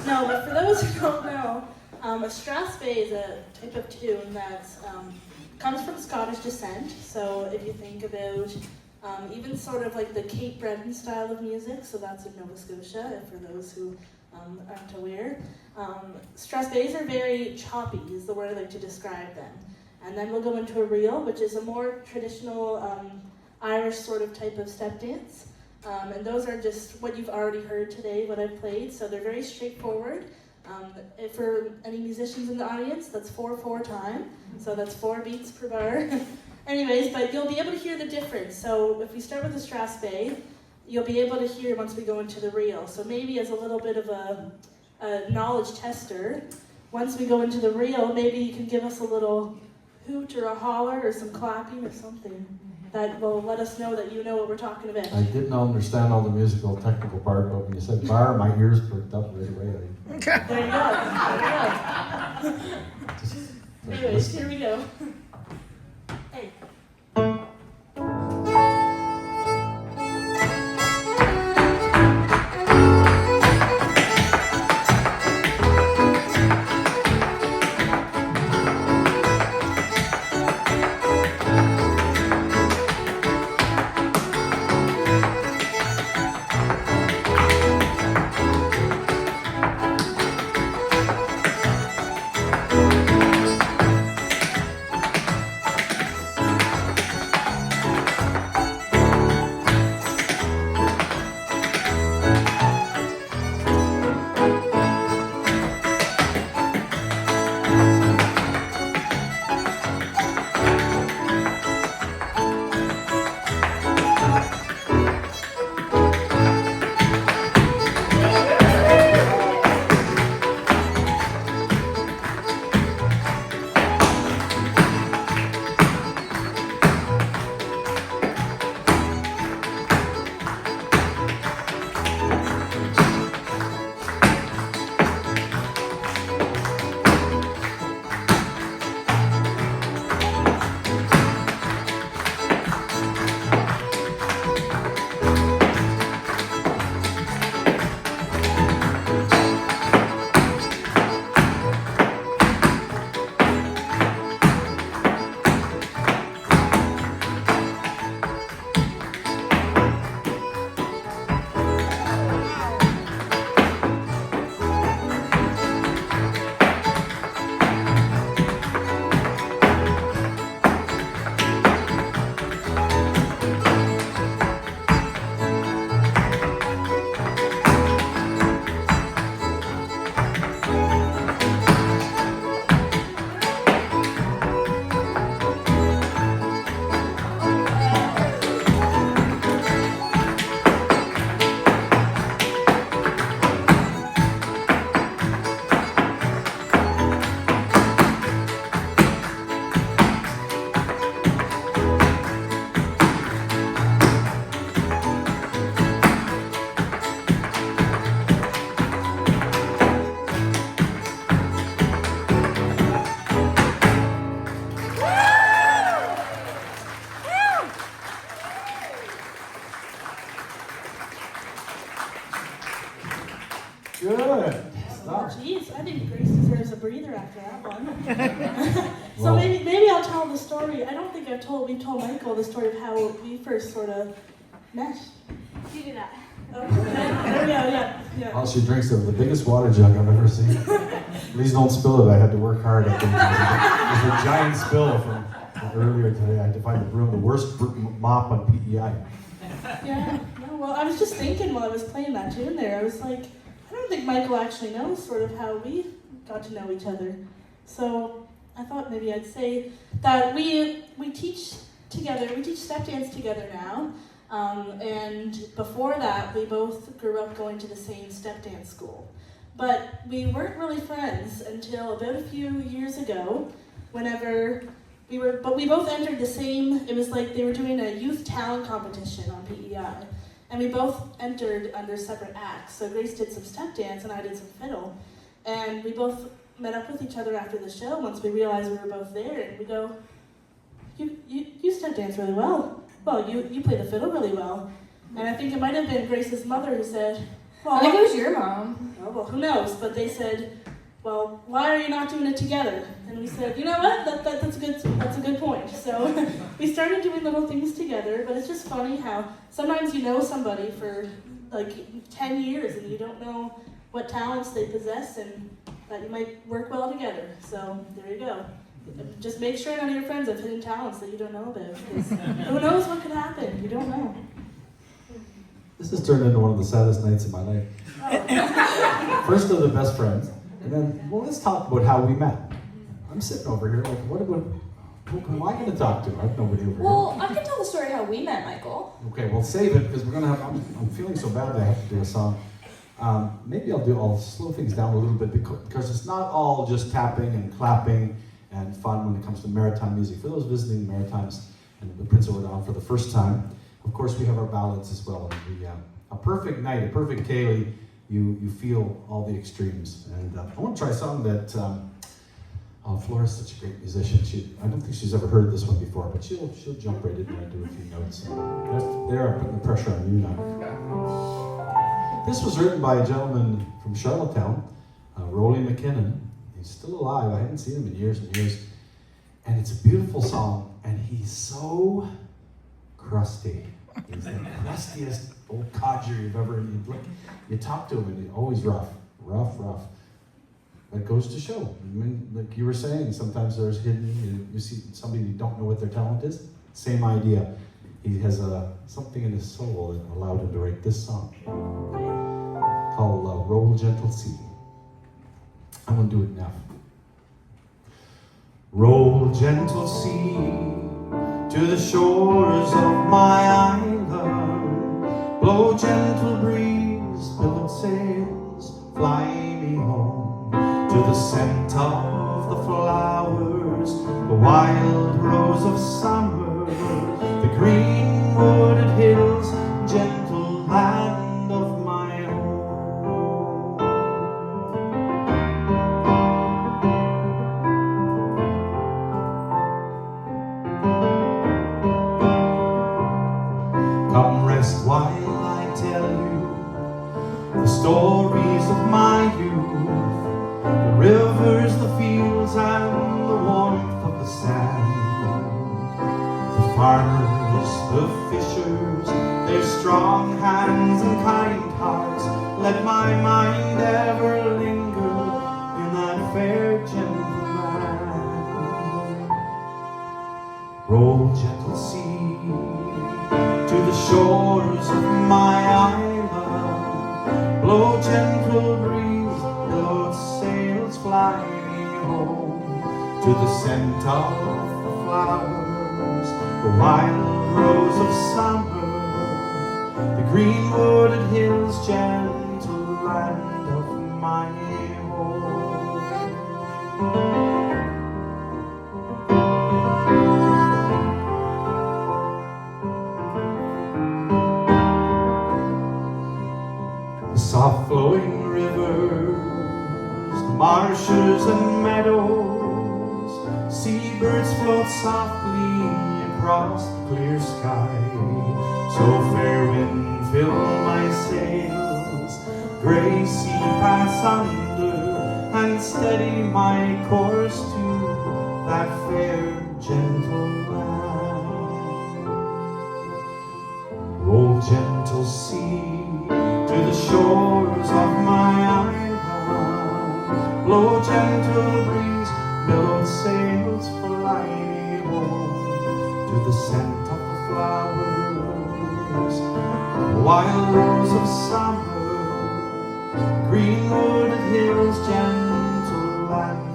No, but for those who don't know, a strathspey is a type of tune that comes from Scottish descent. So if you think about even sort of like the Cape Breton style of music, so that's in Nova Scotia, for those who aren't aware. Strathspeys are very choppy, is the word I like to describe them. And then we'll go into a reel, which is a more traditional Irish sort of type of step dance. And those are just what you've already heard today, what I've played. So they're very straightforward. For any musicians in the audience, that's 4/4 time. So that's 4 beats per bar. Anyways, but you'll be able to hear the difference. So if we start with the strathspey, you'll be able to hear once we go into the reel. So maybe as a little bit of a knowledge tester, once we go into the reel, maybe you can give us a little hoot or a holler or some clapping or something. that will let us know that you know what we're talking about. I didn't understand all the musical technical part, but when you said bar, my ears perked up right away. There you go. There you go. Just, Anyways, here we go. Hey. Good. Stop. Jeez, I think Grace deserves a breather after that one. So Well- maybe I'll tell the story. I don't think we've told Michael the story of how we first sort of met. You do that. Okay. There we go, yeah. Oh, she drinks the biggest water jug I've ever seen. Please don't spill it. I had to work hard. I think there's a giant spill from earlier today. I had to find the broom, the worst mop on PEI. Yeah, no, well, I was just thinking while I was playing that tune there, I was like, I don't think Michael actually knows sort of how we got to know each other. So I thought maybe I'd say that we teach together, we teach step dance together now. And before that, we both grew up going to the same step dance school. But we weren't really friends until about a few years ago, whenever but we both entered the same, it was like they were doing a youth talent competition on PEI. And we both entered under separate acts. So Grace did some step dance and I did some fiddle. And we both met up with each other after the show once we realized we were both there. And we go, you step dance really well. Well, you play the fiddle really well. And I think it might have been Grace's mother who said, well, I think it was your mom. oh, well, who knows? But they said, well, why are you not doing it together? And we said, you know what? That's a good point. So we started doing little things together, but it's just funny how sometimes you know somebody for like 10 years and you don't know what talents they possess and that you might work well together. So there you go. Just make sure none of your friends have hidden talents that you don't know about, because who knows what could happen? You don't know. This has turned into one of the saddest nights of my life. Oh. First of the best friends, and then, well, let's talk about how we met. I'm sitting over here, like, who am I going to talk to? I have nobody over Well, I can tell the story how we met, Michael. here. Okay, well, save it, because we're going to have, I'm feeling so bad that I have to do a song. Maybe I'll slow things down a little bit, because it's not all just tapping and clapping and fun when it comes to maritime music. For those visiting the Maritimes, and the Prince of Rhodon for the first time. Of course, we have our ballads as well. And a perfect night, a perfect Ceilidh, you feel all the extremes. And I want to try something that Flora's such a great musician. I don't think she's ever heard this one before, but she'll jump right in there and do a few notes. There, I'm putting the pressure on you now. This was written by a gentleman from Charlottetown, Rolly McKinnon. He's still alive. I haven't seen him in years and years. And it's a beautiful song, and he's so crusty. He's the crustiest old codger you've ever. You talk to him, and he's always rough. That goes to show. I mean, like you were saying, sometimes there's hidden. You see somebody you don't know what their talent is. Same idea. He has something in his soul that allowed him to write this song called "Roll Gentle Sea." I'm gonna do it now. Roll gentle sea to the shores of my island. Blow gentle breeze, billowed sails, fly me home to the scent of the flowers, the wild rose of summer, the green wooded hills, gentle land of my home. Come rest while I tell you the stories of my youth, the rivers, the fields, and the warmth of the sand. The farmers, the fishers, their strong hands and kind hearts, let my mind ever linger in that fair gentle land. Roll gentle sea to the shores of my island, blow gentle breeze, billowed sails, fly me home to the scent of the flowers, the wild rose of summer, the green wooded hills, gentle land of my home. Soft flowing rivers, the marshes and meadows, seabirds float softly across the clear sky. So fair wind fill my sails, gray sea pass under, and steady my course to that fair gentle land. Roll gentle sea to the shores of my island, blow gentle breeze, billowed sails, fly me home to the scent of the flowers, the wild rose of summer, green wooded hills, gentle land